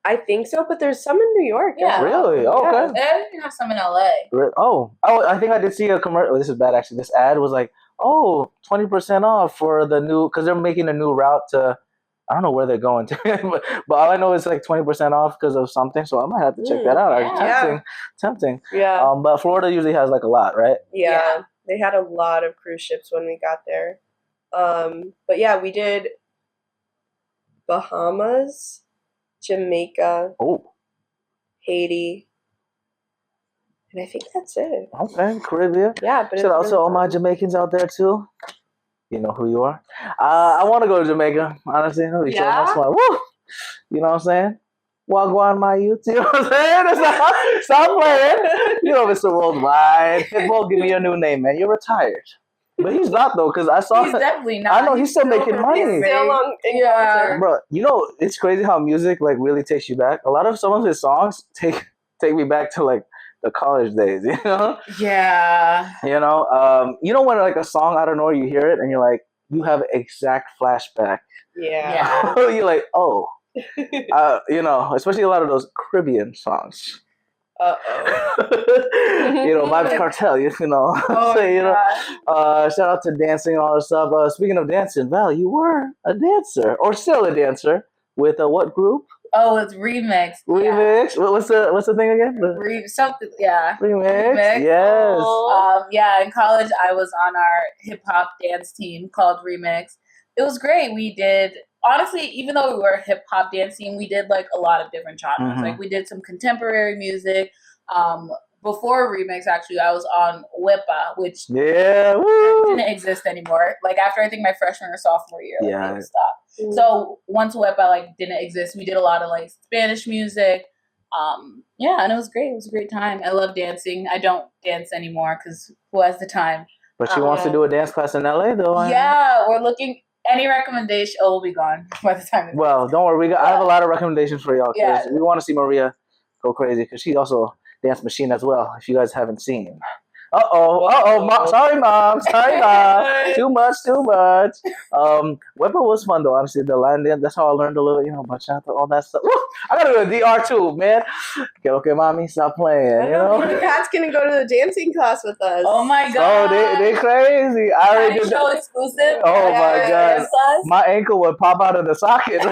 I think so, but there's some in New York. Yeah. Really? Oh, okay. And you have some in LA. Oh, I think I did see a commercial. This is bad, actually. This ad was like, 20% off for the new, because they're making a new route to, I don't know where they're going to, but all I know is like 20% off because of something, so I might have to check that out. Tempting. Yeah. But Florida usually has like a lot, right? Yeah. They had a lot of cruise ships when we got there. But yeah, we did Bahamas, Jamaica, Haiti, and I think that's it. Okay, Caribbean. Yeah, but shout out to all my Jamaicans out there too. You know who you are. I want to go to Jamaica, honestly. It'll be so much fun. Woo! You know what I'm saying? Wagwan, my youth. You know what I'm saying? Stop playing. You know, Mr. Worldwide. Pitbull, give me your new name, man. You're retired. But he's not, though, because I saw... He's definitely not. I know, he's still making money. He's still on concert. Bro, you know, it's crazy how music, like, really takes you back. A lot of some of his songs take me back to, like, the college days, you know? Yeah. You know when, like, a song, I don't know, you hear it, and you're like, you have exact flashback. Yeah. You're like, oh. You know, especially a lot of those Caribbean songs. You know, Vibes Cartel, you know. Shout out to dancing and all this stuff. Speaking of dancing, Val, you were a dancer, or still a dancer, with what group? Oh, it's Remix. Remix. Yeah. What's the thing again? Something. Yeah. Remix. Yes. Yeah. In college, I was on our hip hop dance team called Remix. It was great. We did, honestly, even though we were a hip hop dance team, we did like a lot of different genres. Mm-hmm. Like we did some contemporary music. Before Remix, actually, I was on WIPA, which didn't exist anymore. Like after I think my freshman or sophomore year, like they stopped. Mm-hmm. So once WIPA like didn't exist, we did a lot of like Spanish music. And it was great. It was a great time. I love dancing. I don't dance anymore because who has the time? But she wants to do a dance class in LA though. Yeah, we're looking. Any recommendation? Oh, we'll be gone by the time. Well, don't worry. I have a lot of recommendations for y'all. Yeah. We want to see Maria go crazy because she's also dance machine as well, if you guys haven't seen. Sorry, mom. Too much. Weapon was fun though, honestly. The line dance, that's how I learned a little, bachata, all that stuff. Woo! I gotta go to DR too, man. Okay, mommy, stop playing. Pat's gonna go to the dancing class with us. Oh my god. Oh, they crazy. I already did show exclusive. Oh my god. My ankle would pop out of the socket.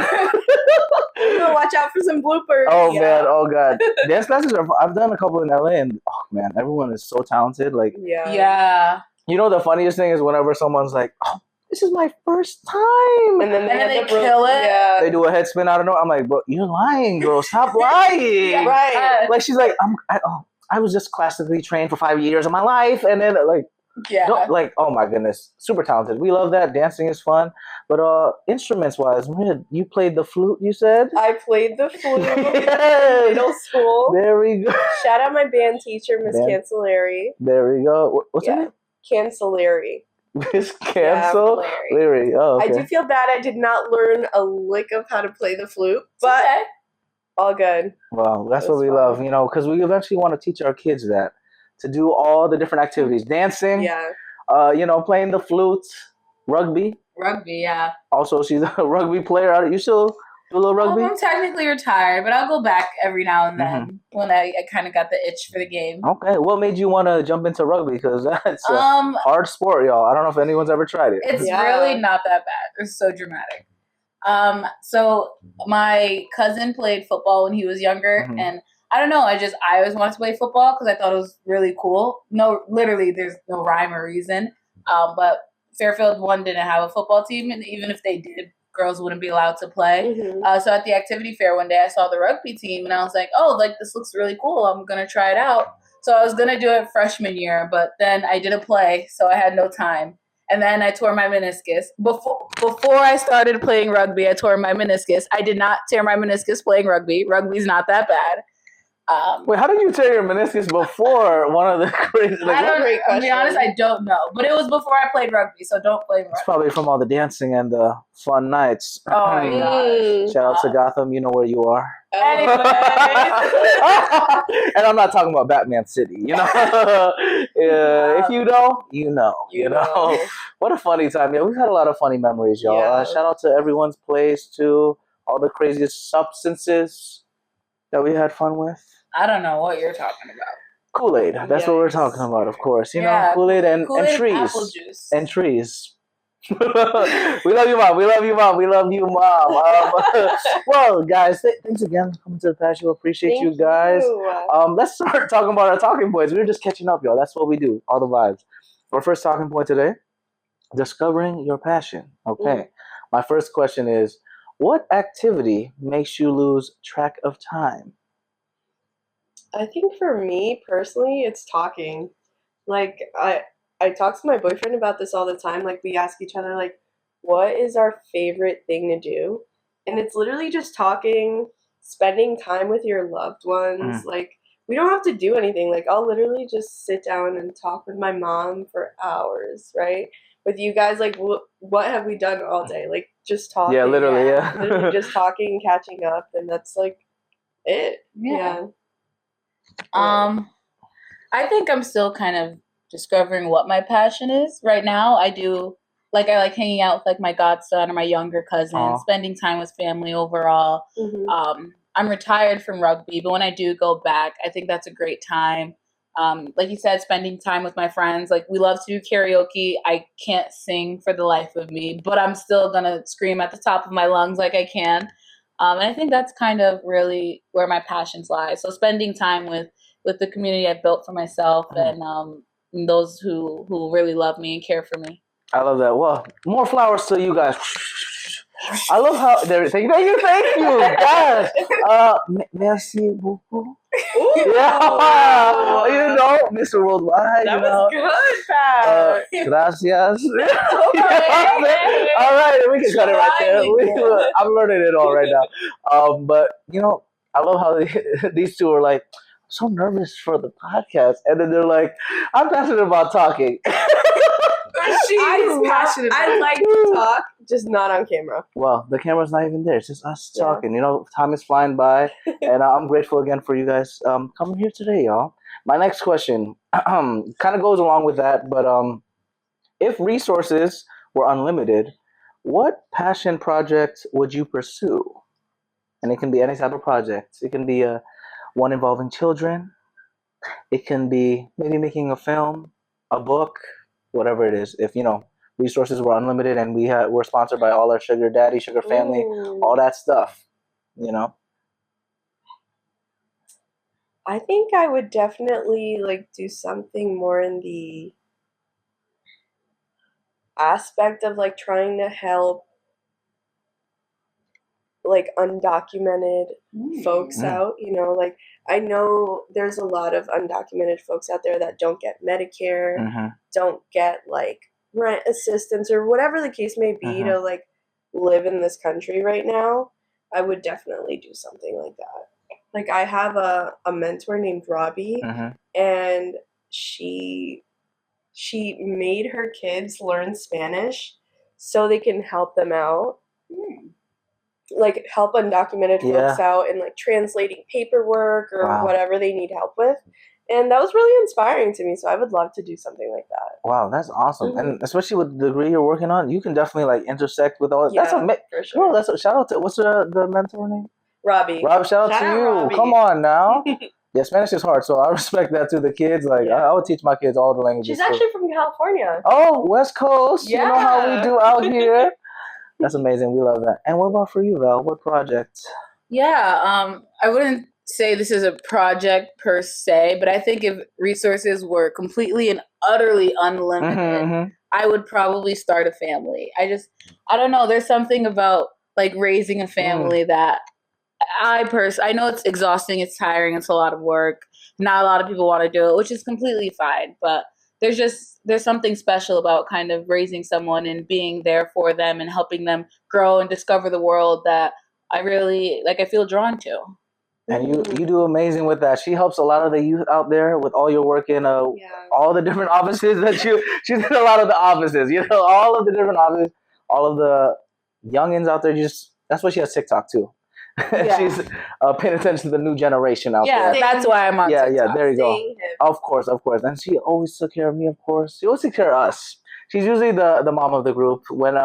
Watch out for some bloopers. Oh man, oh god. Dance classes I've done a couple in LA and oh man, everyone is so talented. Like the funniest thing is whenever someone's like, oh, this is my first time, and then they kill it. Yeah. They do a head spin out of nowhere. I'm like, bro, you're lying, girl. Stop lying. Right. Like she's like, I was just classically trained for 5 years of my life, and then oh my goodness, super talented. We love that. Dancing is fun, but instruments wise, you played the flute. You said I played the flute in middle school. There we go. Shout out my band teacher, Miss Cancellari. There we go. What's her name? Cancellari. Miss Cancellari. Oh, okay. I do feel bad. I did not learn a lick of how to play the flute, but all good. Well, that's what we love, because we eventually want to teach our kids that. To do all the different activities, dancing, playing the flute, rugby. Rugby, yeah. Also, she's a rugby player. You still do a little rugby? I'm technically retired, but I'll go back every now and then when I kind of got the itch for the game. Okay, what made you want to jump into rugby? Because that's a hard sport, y'all. I don't know if anyone's ever tried it. It's really not that bad. It's so dramatic. So my cousin played football when he was younger, and I don't know. I always wanted to play football because I thought it was really cool. No, literally, there's no rhyme or reason. But Fairfield 1 didn't have a football team, and even if they did, girls wouldn't be allowed to play. So at the activity fair one day, I saw the rugby team, and I was like, "Oh, this looks really cool. I'm gonna try it out." So I was gonna do it freshman year, but then I didn't play, so I had no time. And then I tore my meniscus. Before I started playing rugby, I tore my meniscus. I did not tear my meniscus playing rugby. Rugby's not that bad. Wait, how did you tear your meniscus before one of the crazy? To be honest, I don't know. But it was before I played rugby, so don't blame me. It's probably from all the dancing and the fun nights. Oh my god! Shout out to Gotham. You know where you are. Anyway. And I'm not talking about Batman City. If you know, you know. You know. What a funny time. Yeah, we've had a lot of funny memories, y'all. Yeah. Shout out to everyone's place too. All the craziest substances that we had fun with. I don't know what you're talking about. Kool-Aid. That's what we're talking about, of course. Kool-Aid and trees. Apple juice. And trees. We love you, Mom. We love you, Mom. We love you, Mom. Well, guys, thanks again for coming to the Patch Show. Appreciate you guys. Let's start talking about our talking points. We're just catching up, y'all. That's what we do. All the vibes. Our first talking point today, discovering your passion. Okay. My first question is, what activity makes you lose track of time? I think for me personally, it's talking. Like I talk to my boyfriend about this all the time. Like we ask each other, like, what is our favorite thing to do? And it's literally just talking, spending time with your loved ones. Like we don't have to do anything. Like I'll literally just sit down and talk with my mom for hours, right? With you guys, like what have we done all day? Like just talking. Yeah, literally, yeah. Literally just talking, catching up, and that's like it. Yeah. I think I'm still kind of discovering what my passion is right now. I like hanging out with like my godson or my younger cousin, spending time with family overall. I'm retired from rugby, but when I do go back, I think that's a great time. Like you said, spending time with my friends. Like we love to do karaoke. I can't sing for the life of me, but I'm still gonna scream at the top of my lungs like I can. And I think that's kind of really where my passions lie. So spending time with the community I've built for myself and those who really love me and care for me. I love that. Well, more flowers to you guys. I love how thank you. Yes. Merci beaucoup. Yeah. You know, Mr. Worldwide. That was good, Pat. Gracias. All right, we can cut it right there. I'm learning it all right now. But you know, I love how these two are like so nervous for the podcast, and then they're like, "I'm passionate about talking." She's passionate. I like to talk, just not on camera. Well, the camera's not even there. It's just us talking. You know, time is flying by, and I'm grateful again for you guys coming here today, y'all. My next question kind of goes along with that, but if resources were unlimited, what passion project would you pursue? And it can be any type of project. It can be one involving children. It can be maybe making a film, a book, whatever it is. If, you know, resources were unlimited and we're sponsored by all our sugar daddy, sugar family, all that stuff, you know? I think I would definitely do something more in the aspect of trying to help undocumented folks out, you know, I know there's a lot of undocumented folks out there that don't get Medicare, don't get rent assistance or whatever the case may be to live in this country right now. I would definitely do something like that. I have a mentor named Robbie, and she made her kids learn Spanish so they can help them out. Help undocumented folks out in translating paperwork or whatever they need help with. And that was really inspiring to me. So I would love to do something like that. Wow, that's awesome. And especially with the degree you're working on, you can definitely intersect with all that. Yeah, for sure. Girl, shout out to, what's the mentor name? Robbie. Shout out to you. Robbie. Come on now. Yeah, Spanish is hard, so I respect that to the kids. I would teach my kids all the languages. She's actually from California. Oh, West Coast. Yeah. You know how we do out here. That's amazing. We love that. And what about for you, Val? What project? Yeah, I wouldn't say this is a project per se, but I think if resources were completely and utterly unlimited, I would probably start a family. I don't know. There's something about raising a family that I know it's exhausting, it's tiring, it's a lot of work. Not a lot of people want to do it, which is completely fine. But there's something special about kind of raising someone and being there for them and helping them grow and discover the world that I really I feel drawn to. And you do amazing with that. She helps a lot of the youth out there with all your work in all the different offices that she's in a lot of the offices, you know, all of the different offices, all of the youngins out there. That's why she has TikTok too. Yeah. She's paying attention to the new generation out there. Yeah, that's why I'm on TikTok. Yeah, there you go. Of course. And she always took care of me, of course. She always took care of us. She's usually the mom of the group when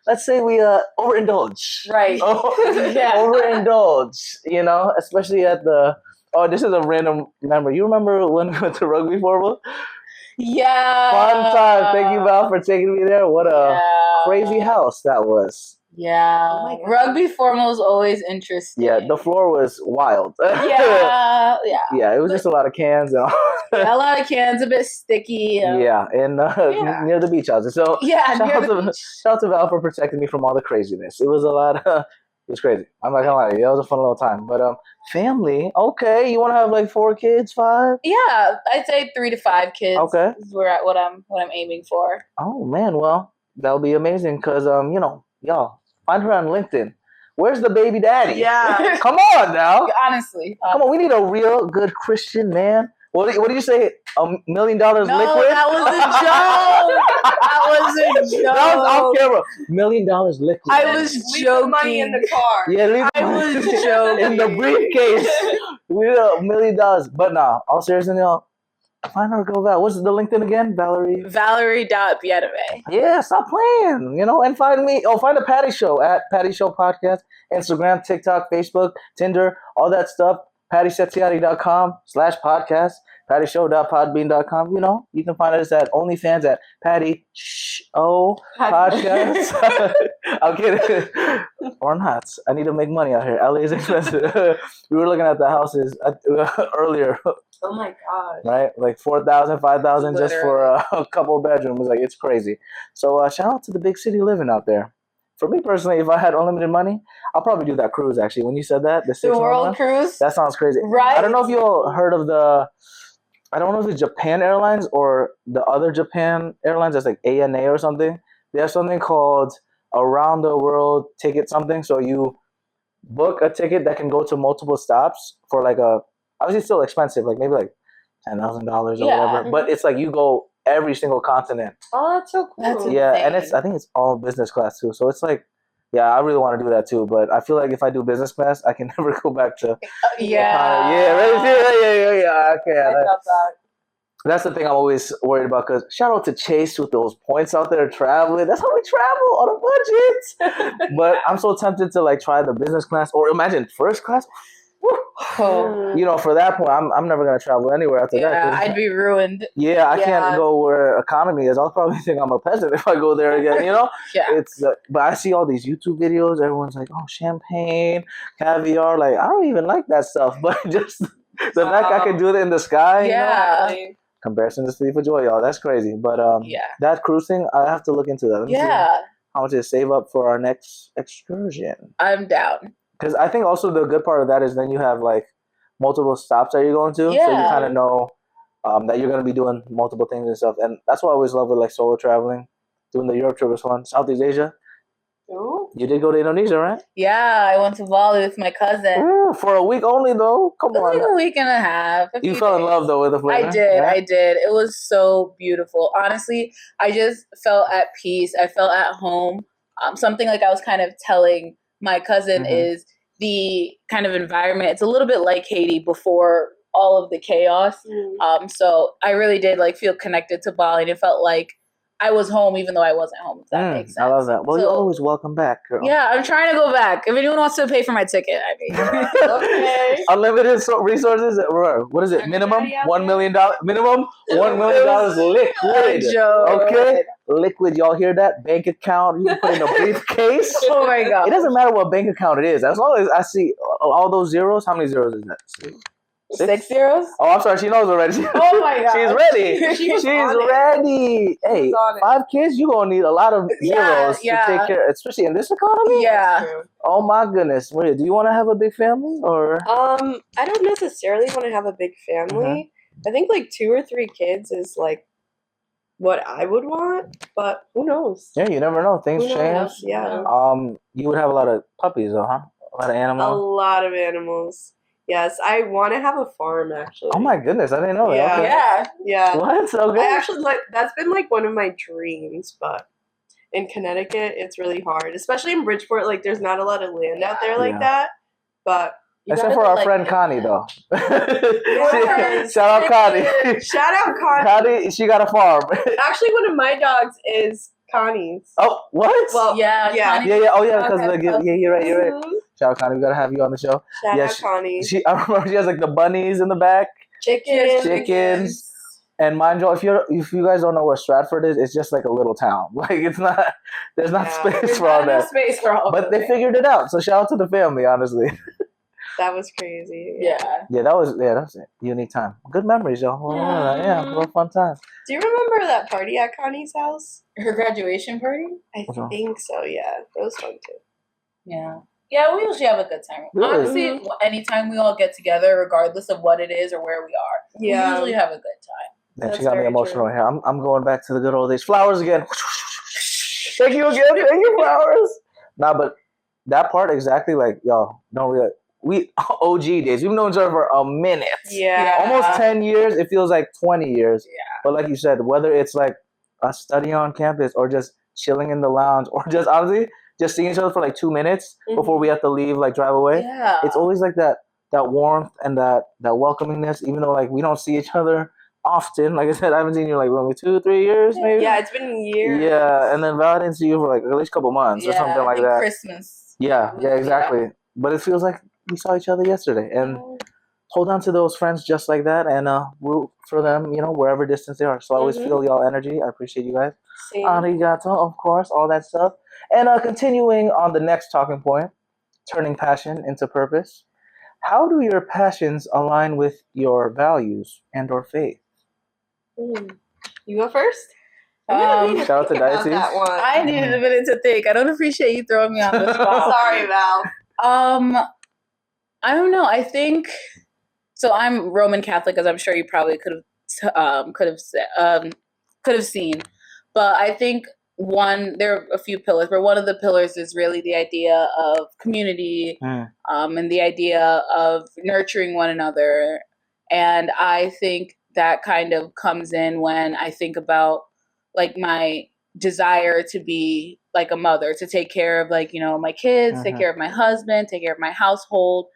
let's say we overindulge. Right. Overindulge, you know, especially at this is a random memory. You remember when we went to Rugby Formal? Yeah. Fun time. Thank you, Val, for taking me there. What a crazy house that was. Yeah. Oh, Rugby Formal is always interesting. Yeah, the floor was wild. Yeah. It was just a lot of cans and all. A lot of cans, a bit sticky. And near the beach houses. So shout out to Val for protecting me from all the craziness. It was a lot. It was crazy. I'm not gonna lie to you. That was a fun little time. But family, okay. You want to have 4 kids, 5? Yeah, I'd say 3 to 5 kids. Okay, we're at what I'm aiming for. Oh man, well that'll be amazing because you know, y'all find her on LinkedIn. Where's the baby daddy? Yeah, come on now. Honestly, come on. We need a real good Christian man. What did you say? $1 million liquid? No, that was a joke. That was off camera. $1 million liquid. I was leave joking. The money in the car. Yeah, I was joking. In the briefcase. We need $1 million. But nah, all seriously, y'all, find our girl Val. What's the LinkedIn again? Valerie.Bien-aime. Yeah, stop playing. You know, and find me. Find the Patty Show at Patty Show Podcast. Instagram, TikTok, Facebook, Tinder, all that stuff. PattySetiati.com/podcast. PattyShow.podbean.com. You know, you can find us at OnlyFans at Patty Show Podcast. I'm kidding. or not. I need to make money out here. LA is expensive. We were looking at the houses earlier. Oh my god! Right, like 4,000, 5,000 just for a couple bedrooms. Like, it's crazy. So shout out to the big city living out there. For me personally, if I had unlimited money, I'll probably do that cruise. Actually, when you said that, the world cruise, that sounds crazy. Right? I don't know if you all heard of I don't know if it's Japan Airlines or the other Japan Airlines. That's like ANA or something. They have something called Around the World Ticket something. So you book a ticket that can go to multiple stops for like obviously still expensive, like maybe like $10,000 or whatever. But it's like you go every single continent. Oh, that's so cool. That's and I think it's all business class too. So it's like, yeah, I really want to do that too. But I feel like if I do business class, I can never go back to yeah. Okay, I love that. that's the thing I'm always worried about. Because shout out to Chase with those points out there traveling. That's how we travel on a budget. But I'm so tempted to like try the business class or imagine first class. You know, for that point, I'm never gonna travel anywhere after that. Yeah, I'd be ruined. Yeah, I can't go where economy is. I'll probably think I'm a peasant if I go there again. You know, it's. But I see all these YouTube videos. Everyone's like, "Oh, champagne, caviar." Like, I don't even like that stuff. But just the fact I can do it in the sky. Yeah. You know? Comparison is for joy, y'all. That's crazy. But that cruising, I have to look into that. Let me see how much to save up for our next excursion. I'm down. Because I think also the good part of that is then you have like multiple stops that you're going to. So you kind of know that you're going to be doing multiple things and stuff. And that's what I always love with like solo traveling. Doing the Europe trip was fun. Southeast Asia. Ooh. You did go to Indonesia, right? Yeah, I went to Bali with my cousin. Ooh, for a week only though. Come on. Like a week and a half. You fell in love though with the place. I did. It was so beautiful. Honestly, I just felt at peace. I felt at home. Something like I was kind of telling my cousin is the kind of environment. It's a little bit like Haiti before all of the chaos. So I really did like feel connected to Bali, and it felt like I was home even though I wasn't home, if that makes sense. I love that. Well, you're always welcome back, girl. Yeah, I'm trying to go back. If anyone wants to pay for my ticket, I mean. Okay. Unlimited resources. What is it? Minimum $1 million. Minimum $1 million liquid. Okay, liquid. Y'all hear that? Bank account. You can put in a briefcase. Oh my god! It doesn't matter what bank account it is. As long as I see all those zeros. How many zeros is that? 6 zeros? Oh, I'm sorry. She knows already. Oh my god. She's ready. She's ready. Hey, 5 kids, you're going to need a lot of zeros to take care, especially in this economy. Yeah. Oh my goodness. Maria, do you want to have a big family or? I don't necessarily want to have a big family. I think like 2 or 3 kids is like what I would want, but who knows? Yeah, you never know. Things change. Yeah. You would have a lot of puppies though, huh? A lot of animals. A lot of animals. Yes, I want to have a farm actually. Oh my goodness, I didn't know that. Yeah. Yeah. What? Okay. I actually that's been like one of my dreams, but in Connecticut it's really hard, especially in Bridgeport. Like, there's not a lot of land out there like that. But except for our friend Connie, though. Yes. Shout out Connie. Shout out Connie. Connie, she got a farm. Actually, one of my dogs is Connie's. Oh, what? Well, yeah. Oh, yeah, because you're right. Shout out Connie, we gotta have you on the show. Shout out Connie. I remember she has like the bunnies in the back. Chickens. And mind you, if you guys don't know where Stratford is, it's just like a little town. Like, it's not. There's not space for all that. Space for all. But they figured it out. So shout out to the family, honestly. That was crazy. Yeah, that was a unique time. Good memories, y'all. Yeah, real fun time. Do you remember that party at Connie's house? Her graduation party? I think so, yeah. It was fun too. Yeah. Yeah, we usually have a good time. Really? Honestly, anytime we all get together, regardless of what it is or where we are, we usually have a good time. Man, she got me emotional here. I'm going back to the good old days. Flowers again. Thank you again. Thank you, flowers. Nah, but that part exactly, like, y'all don't realize. We OG days. We've known each other for a minute. Yeah. Almost 10 years. It feels like 20 years. Yeah. But like you said, whether it's like us studying on campus or just chilling in the lounge or just honestly just seeing each other for like 2 minutes before we have to leave, like drive away. Yeah. It's always like that warmth and that welcomingness, even though like we don't see each other often. Like I said, I haven't seen you like maybe 2 or 3 years, maybe. Yeah, it's been years. Yeah, and then Val didn't see you for like at least a couple months or something like that. Christmas. Yeah, exactly. Yeah. But it feels like we saw each other yesterday, and hold on to those friends just like that, and root for them, wherever distance they are. So I always feel y'all energy. I appreciate you guys. Arigato, of course, all that stuff. And continuing on the next talking point, turning passion into purpose. How do your passions align with your values and or faith? You go first. Shout out to Diocese. I needed a minute to think. I don't appreciate you throwing me on the spot. Sorry, Val. I don't know. I think so. I'm Roman Catholic, as I'm sure you probably could have seen. But I think there are a few pillars, but one of the pillars is really the idea of community, and the idea of nurturing one another. And I think that kind of comes in when I think about like my desire to be like a mother, to take care of like, my kids, take care of my husband, take care of my household.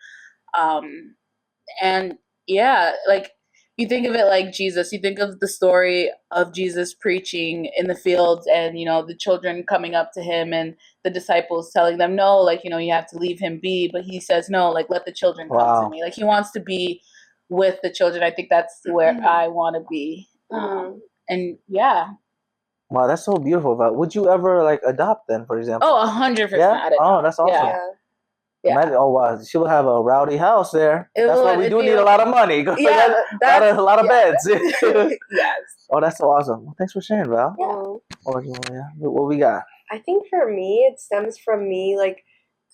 And yeah, like you think of it like Jesus, you think of the story of Jesus preaching in the fields and, the children coming up to him and the disciples telling them, no, like, you have to leave him be. But he says, no, like, let the children come to me. Like he wants to be with the children. I think that's where I want to be. And yeah. Wow, that's so beautiful. But would you ever like adopt them, for example? Oh, 100%. Yeah? Oh, that's awesome. Yeah. Imagine, oh wow, she will have a rowdy house there. That's why we do need a lot of money. Yeah, a lot of beds. Yes. Oh, that's so awesome. Well, thanks for sharing, Val. Yeah. What we got? I think for me, it stems from me like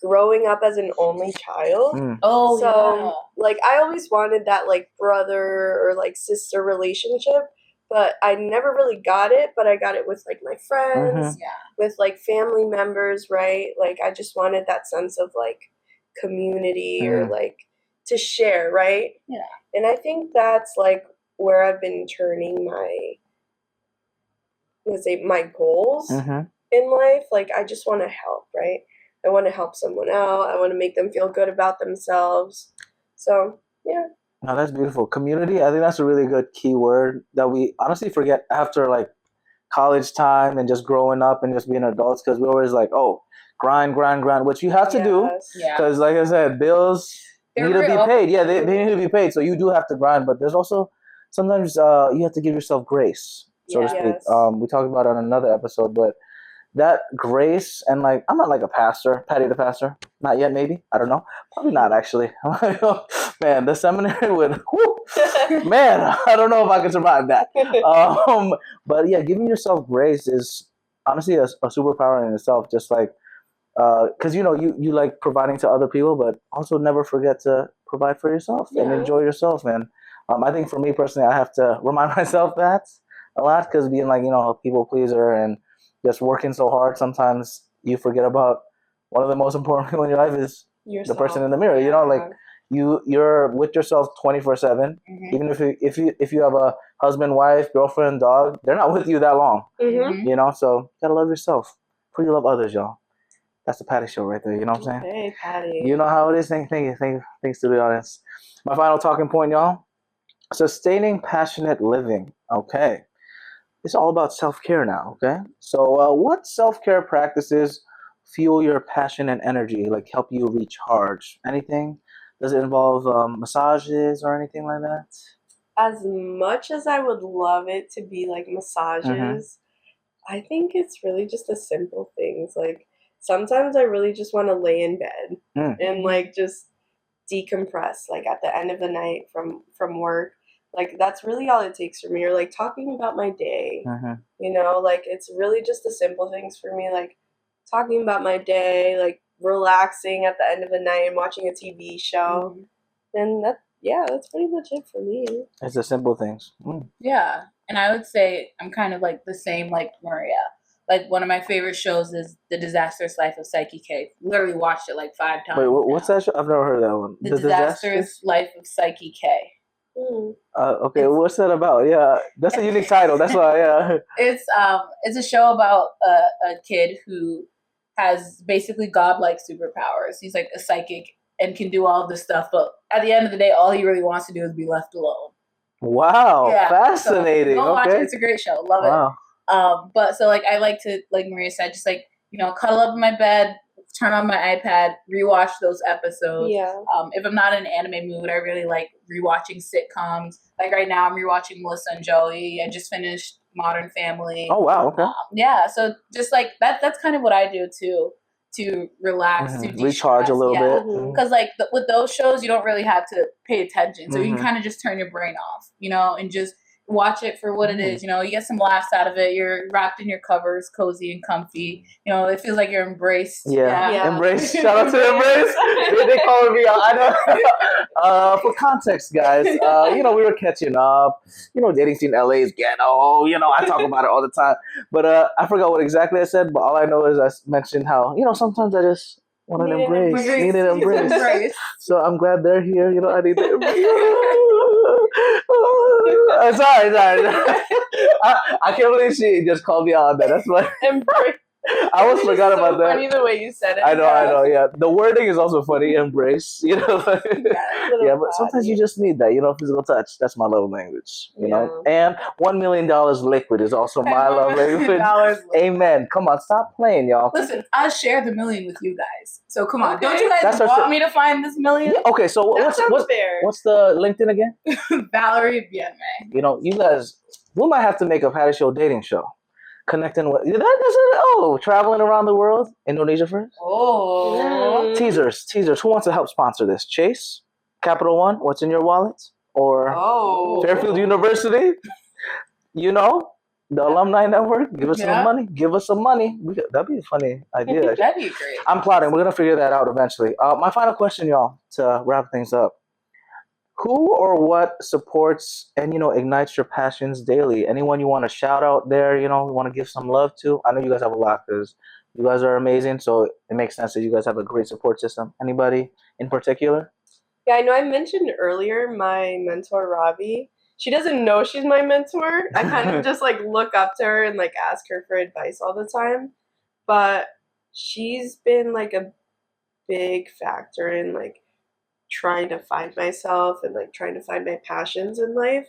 growing up as an only child. Like I always wanted that like brother or like sister relationship, but I never really got it. But I got it with like my friends, with like family members, right? Like I just wanted that sense of like community or like to share, right? Yeah. And I think that's like where I've been turning my goals in life. Like I just want to help, right? I want to help someone out. I want to make them feel good about themselves. So yeah. No, that's beautiful. Community, I think that's a really good key word that we honestly forget after like college time and just growing up and just being adults, because we're always like, oh, grind, which you have to do, because like I said, bills need to be paid. Yeah, they need to be paid, so you do have to grind. But there's also sometimes you have to give yourself grace, so to speak. We talked about it on another episode, but that grace and like, I'm not like a pastor, Patty the pastor, not yet, maybe, I don't know, probably not actually. Man, the seminary would, man, I don't know if I can survive that. But yeah, giving yourself grace is honestly a superpower in itself. Just like, because you like providing to other people, but also never forget to provide for yourself and enjoy yourself, man. I think for me personally, I have to remind myself that a lot, because being like, a people pleaser and just working so hard, sometimes you forget about one of the most important people in your life is yourself. The person in the mirror. Like you're with yourself 24/7. Even if you have a husband, wife, girlfriend, dog, they're not with you that long. So you gotta love yourself before you love others, y'all. That's the Patty show right there. You know what I'm saying? Hey, Patty. You know how it is. Thanks to the audience. My final talking point, y'all. Sustaining passionate living. Okay. It's all about self-care now, okay? So what self-care practices fuel your passion and energy, like help you recharge? Anything? Does it involve massages or anything like that? As much as I would love it to be like massages, I think it's really just the simple things. Like sometimes I really just want to lay in bed and like just decompress, like at the end of the night from work. Like, that's really all it takes for me. Or, like, talking about my day, like, it's really just the simple things for me. Like, talking about my day, like, relaxing at the end of the night and watching a TV show. And that's pretty much it for me. It's the simple things. Yeah. And I would say I'm kind of, like, the same, like, Maria. Like, one of my favorite shows is The Disastrous Life of Psyche K. Literally watched it, like, 5 times. Wait, what's that show? I've never heard of that one. The Disastrous Life of Psyche K. Okay, what's that about? Yeah, that's a unique title. That's why. Yeah, it's a show about a kid who has basically godlike superpowers. He's like a psychic and can do all this stuff, but at the end of the day, all he really wants to do is be left alone. Wow, fascinating. So go watch it. It's a great show. Love it. But so like I like to, like Maria said, just like cuddle up in my bed, turn on my iPad, rewatch those episodes. Yeah. If I'm not in an anime mood, I really like rewatching sitcoms. Like right now, I'm rewatching Melissa and Joey. I just finished Modern Family. Oh wow, okay. Yeah, so just like that's kind of what I do too, to relax, to recharge a little bit. Because like with those shows, you don't really have to pay attention, so you can kind of just turn your brain off, and just watch it for what it is. You get some laughs out of it. You're wrapped in your covers, cozy and comfy. It feels like you're embraced. Yeah. Embrace. Shout out to Embrace. They calling me out. I know. For context, guys, we were catching up. Dating scene LA is ghetto. I talk about it all the time. But I forgot what exactly I said. But all I know is I mentioned how sometimes I just want an embrace. Need an embrace. So I'm glad they're here. I need the embrace. Sorry. I can't believe she just called me out on that. That's why. I almost forgot about that. Funny the way you said it. I know. Yeah, the wording is also funny. Embrace, but sometimes you just need that. Physical touch. That's my love language. And $1 million liquid is also my love language. Amen. Come on, stop playing, y'all. Listen, I share the million with you guys. So come on, don't you guys want me to find this million? Yeah, okay, so what's the LinkedIn again? Valerie Bien-aime. You guys, we might have to make a Patty Show dating show. Connecting with traveling around the world. Indonesia first. Teasers. Who wants to help sponsor this? Chase, Capital One. What's in your wallet? Or Fairfield University. The Alumni Network. Give us some money. That'd be a funny idea. That'd be great. I'm plotting. We're gonna figure that out eventually. My final question, y'all, to wrap things up. Who or what supports and ignites your passions daily? Anyone you want to shout out there? Want to give some love to? I know you guys have a lot because you guys are amazing. So it makes sense that you guys have a great support system. Anybody in particular? Yeah, I know I mentioned earlier my mentor Robbie. She doesn't know she's my mentor. I kind of just look up to her and ask her for advice all the time. But she's been a big factor in trying to find myself and trying to find my passions in life.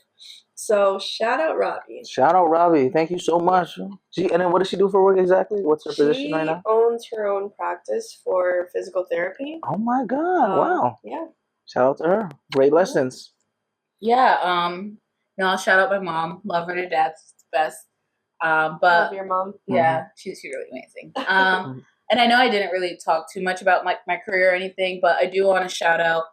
So shout out Robbie. Thank you so much. And then what does she do for work exactly? What's her position right now? She owns her own practice for physical therapy. Oh my God. Wow. Yeah. Shout out to her. Great lessons. Yeah. I'll shout out my mom. Love her to death. It's the best. But love your mom. Yeah, she's really amazing. And I know I didn't really talk too much about my career or anything, but I do want to shout out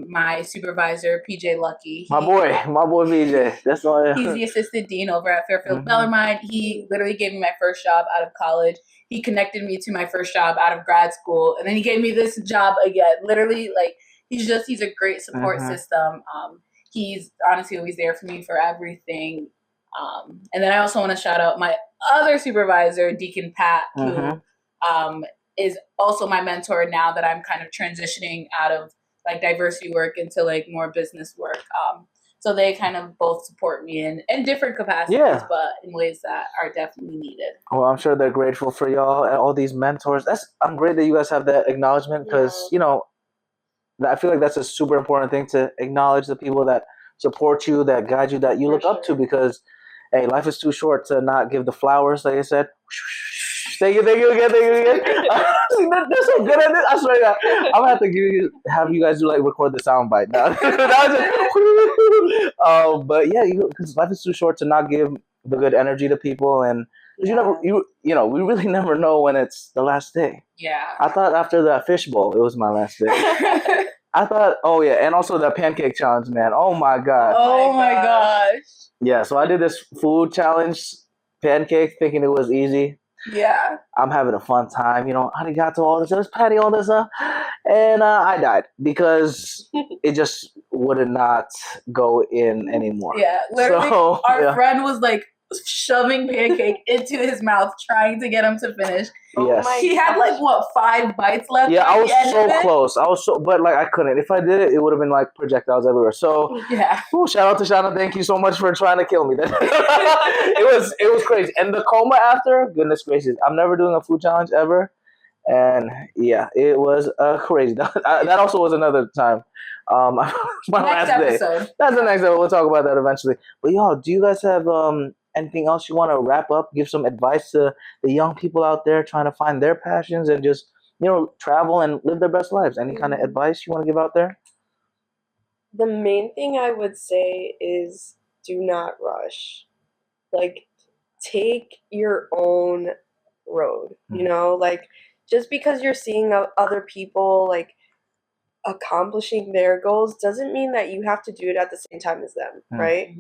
my supervisor, PJ Lucky. My boy PJ. That's all. He's the assistant dean over at Fairfield Bellarmine. He literally gave me my first job out of college. He connected me to my first job out of grad school, and then he gave me this job again. Literally, he's a great support system. He's honestly always there for me for everything. And then I also want to shout out my other supervisor, Deacon Pat, who is also my mentor now that I'm kind of transitioning out of diversity work into more business work. So they kind of both support me in different capacities, but in ways that are definitely needed. Well, I'm sure they're grateful for y'all and all these mentors. I'm great that you guys have that acknowledgement because, I feel like that's a super important thing to acknowledge the people that support you, that guide you, that you look up to because, hey, life is too short to not give the flowers, like I said. Thank you again. They're so good at this. I swear to God. I'm gonna have to have you guys record the soundbite now. But yeah, because life is too short to not give the good energy to people, and we really never know when it's the last day. Yeah. I thought after that fishbowl, it was my last day. I thought, and also the pancake challenge, man. Oh my God. Oh my gosh. Yeah, so I did this food challenge pancake thinking it was easy. Yeah. I'm having a fun time. Arigato, all this. There's Patty, all this. And I died because it just would not go in anymore. Yeah, literally, our friend was shoving pancake into his mouth, trying to get him to finish. Yes. He had 5 bites left. Yeah, I was so close. But I couldn't. If I did it, it would have been projectiles everywhere. So yeah. Shout out to Shana. Thank you so much for trying to kill me. It was crazy. And the coma after, goodness gracious, I'm never doing a food challenge ever. And yeah, it was crazy. That also was another time. My last episode. Day. That's the next episode. We'll talk about that eventually. But y'all, do you guys have anything else you want to wrap up? Give some advice to the young people out there trying to find their passions and just travel and live their best lives. Any kind of advice you want to give out there? The main thing I would say is do not rush. Like, take your own road, like, just because you're seeing other people, like, accomplishing their goals doesn't mean that you have to do it at the same time as them, right?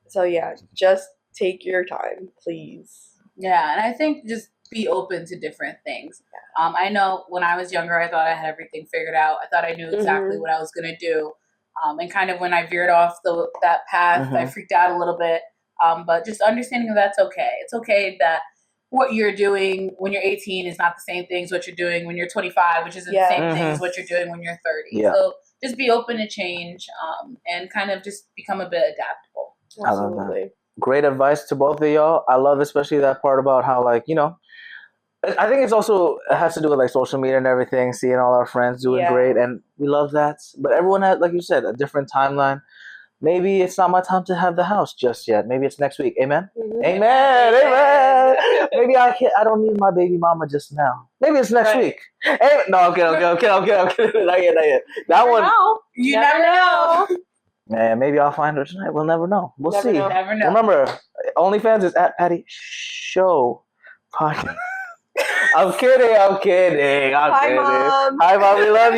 So, yeah, just take your time, please. Yeah, and I think just be open to different things. I know when I was younger, I thought I had everything figured out. I thought I knew exactly what I was going to do. And kind of when I veered off that path, I freaked out a little bit. But just understanding that's okay. It's okay that what you're doing when you're 18 is not the same thing as what you're doing when you're 25, which isn't the same thing as what you're doing when you're 30. Yeah. So just be open to change and kind of just become a bit adaptable. Absolutely. I love that. Great advice to both of y'all. I love especially that part about how, like, I think it has to do with like social media and everything, seeing all our friends doing great, and we love that. But everyone has, like you said, a different timeline. Maybe it's not my time to have the house just yet. Maybe it's next week. Amen? Amen. Maybe I don't need my baby mama just now. Maybe it's next week. No, I'm kidding. Not yet. That one. You never know. Man, maybe I'll find her tonight. We'll never know. We'll see. Never know. Remember, OnlyFans is at Patty Show Podcast. I'm kidding. Hi, Mom. Hi, Mom. We love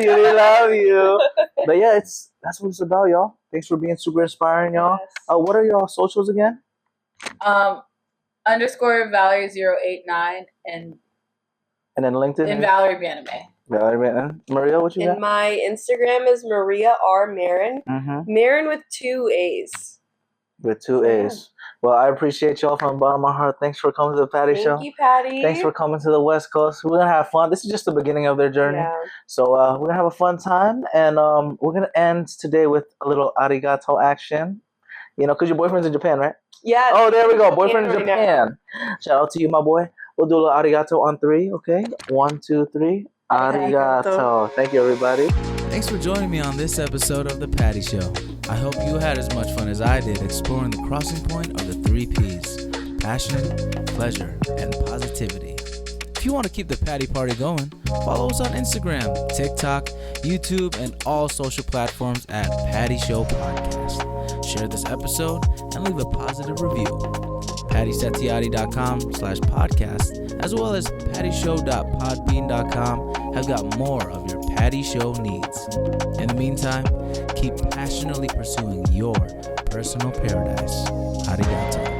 you. But yeah, that's what it's about, y'all. Thanks for being super inspiring, y'all. Yes. What are y'all socials again? _ Valerie 089 and then LinkedIn. And Valerie Bien-aime. Maria, what you got? And my Instagram is Maria R. Marin. Marin with 2 A's. With 2 A's. Well, I appreciate y'all from the bottom of my heart. Thanks for coming to the Patty Show. Thank you, Patty. Thanks for coming to the West Coast. We're going to have fun. This is just the beginning of their journey. Yeah. So we're going to have a fun time. And we're going to end today with a little arigato action. Because your boyfriend's in Japan, right? Yeah. Oh, there we go. Boyfriend in Japan. Shout out to you, my boy. We'll do a little arigato on 3, okay? 1, 2, 3. Arigato. Thank you, everybody. Thanks for joining me on this episode of The Patty Show. I hope you had as much fun as I did exploring the crossing point of the 3 P's: passion, pleasure, and positivity. If you want to keep the Patty Party going, follow us on Instagram, TikTok, YouTube, and all social platforms at Patty Show Podcast. Share this episode and leave a positive review. PattySetiati.com/podcast, as well as PattyShow.podbean.com have got more of your Patty Show needs. In the meantime, keep passionately pursuing your personal paradise. Arigato.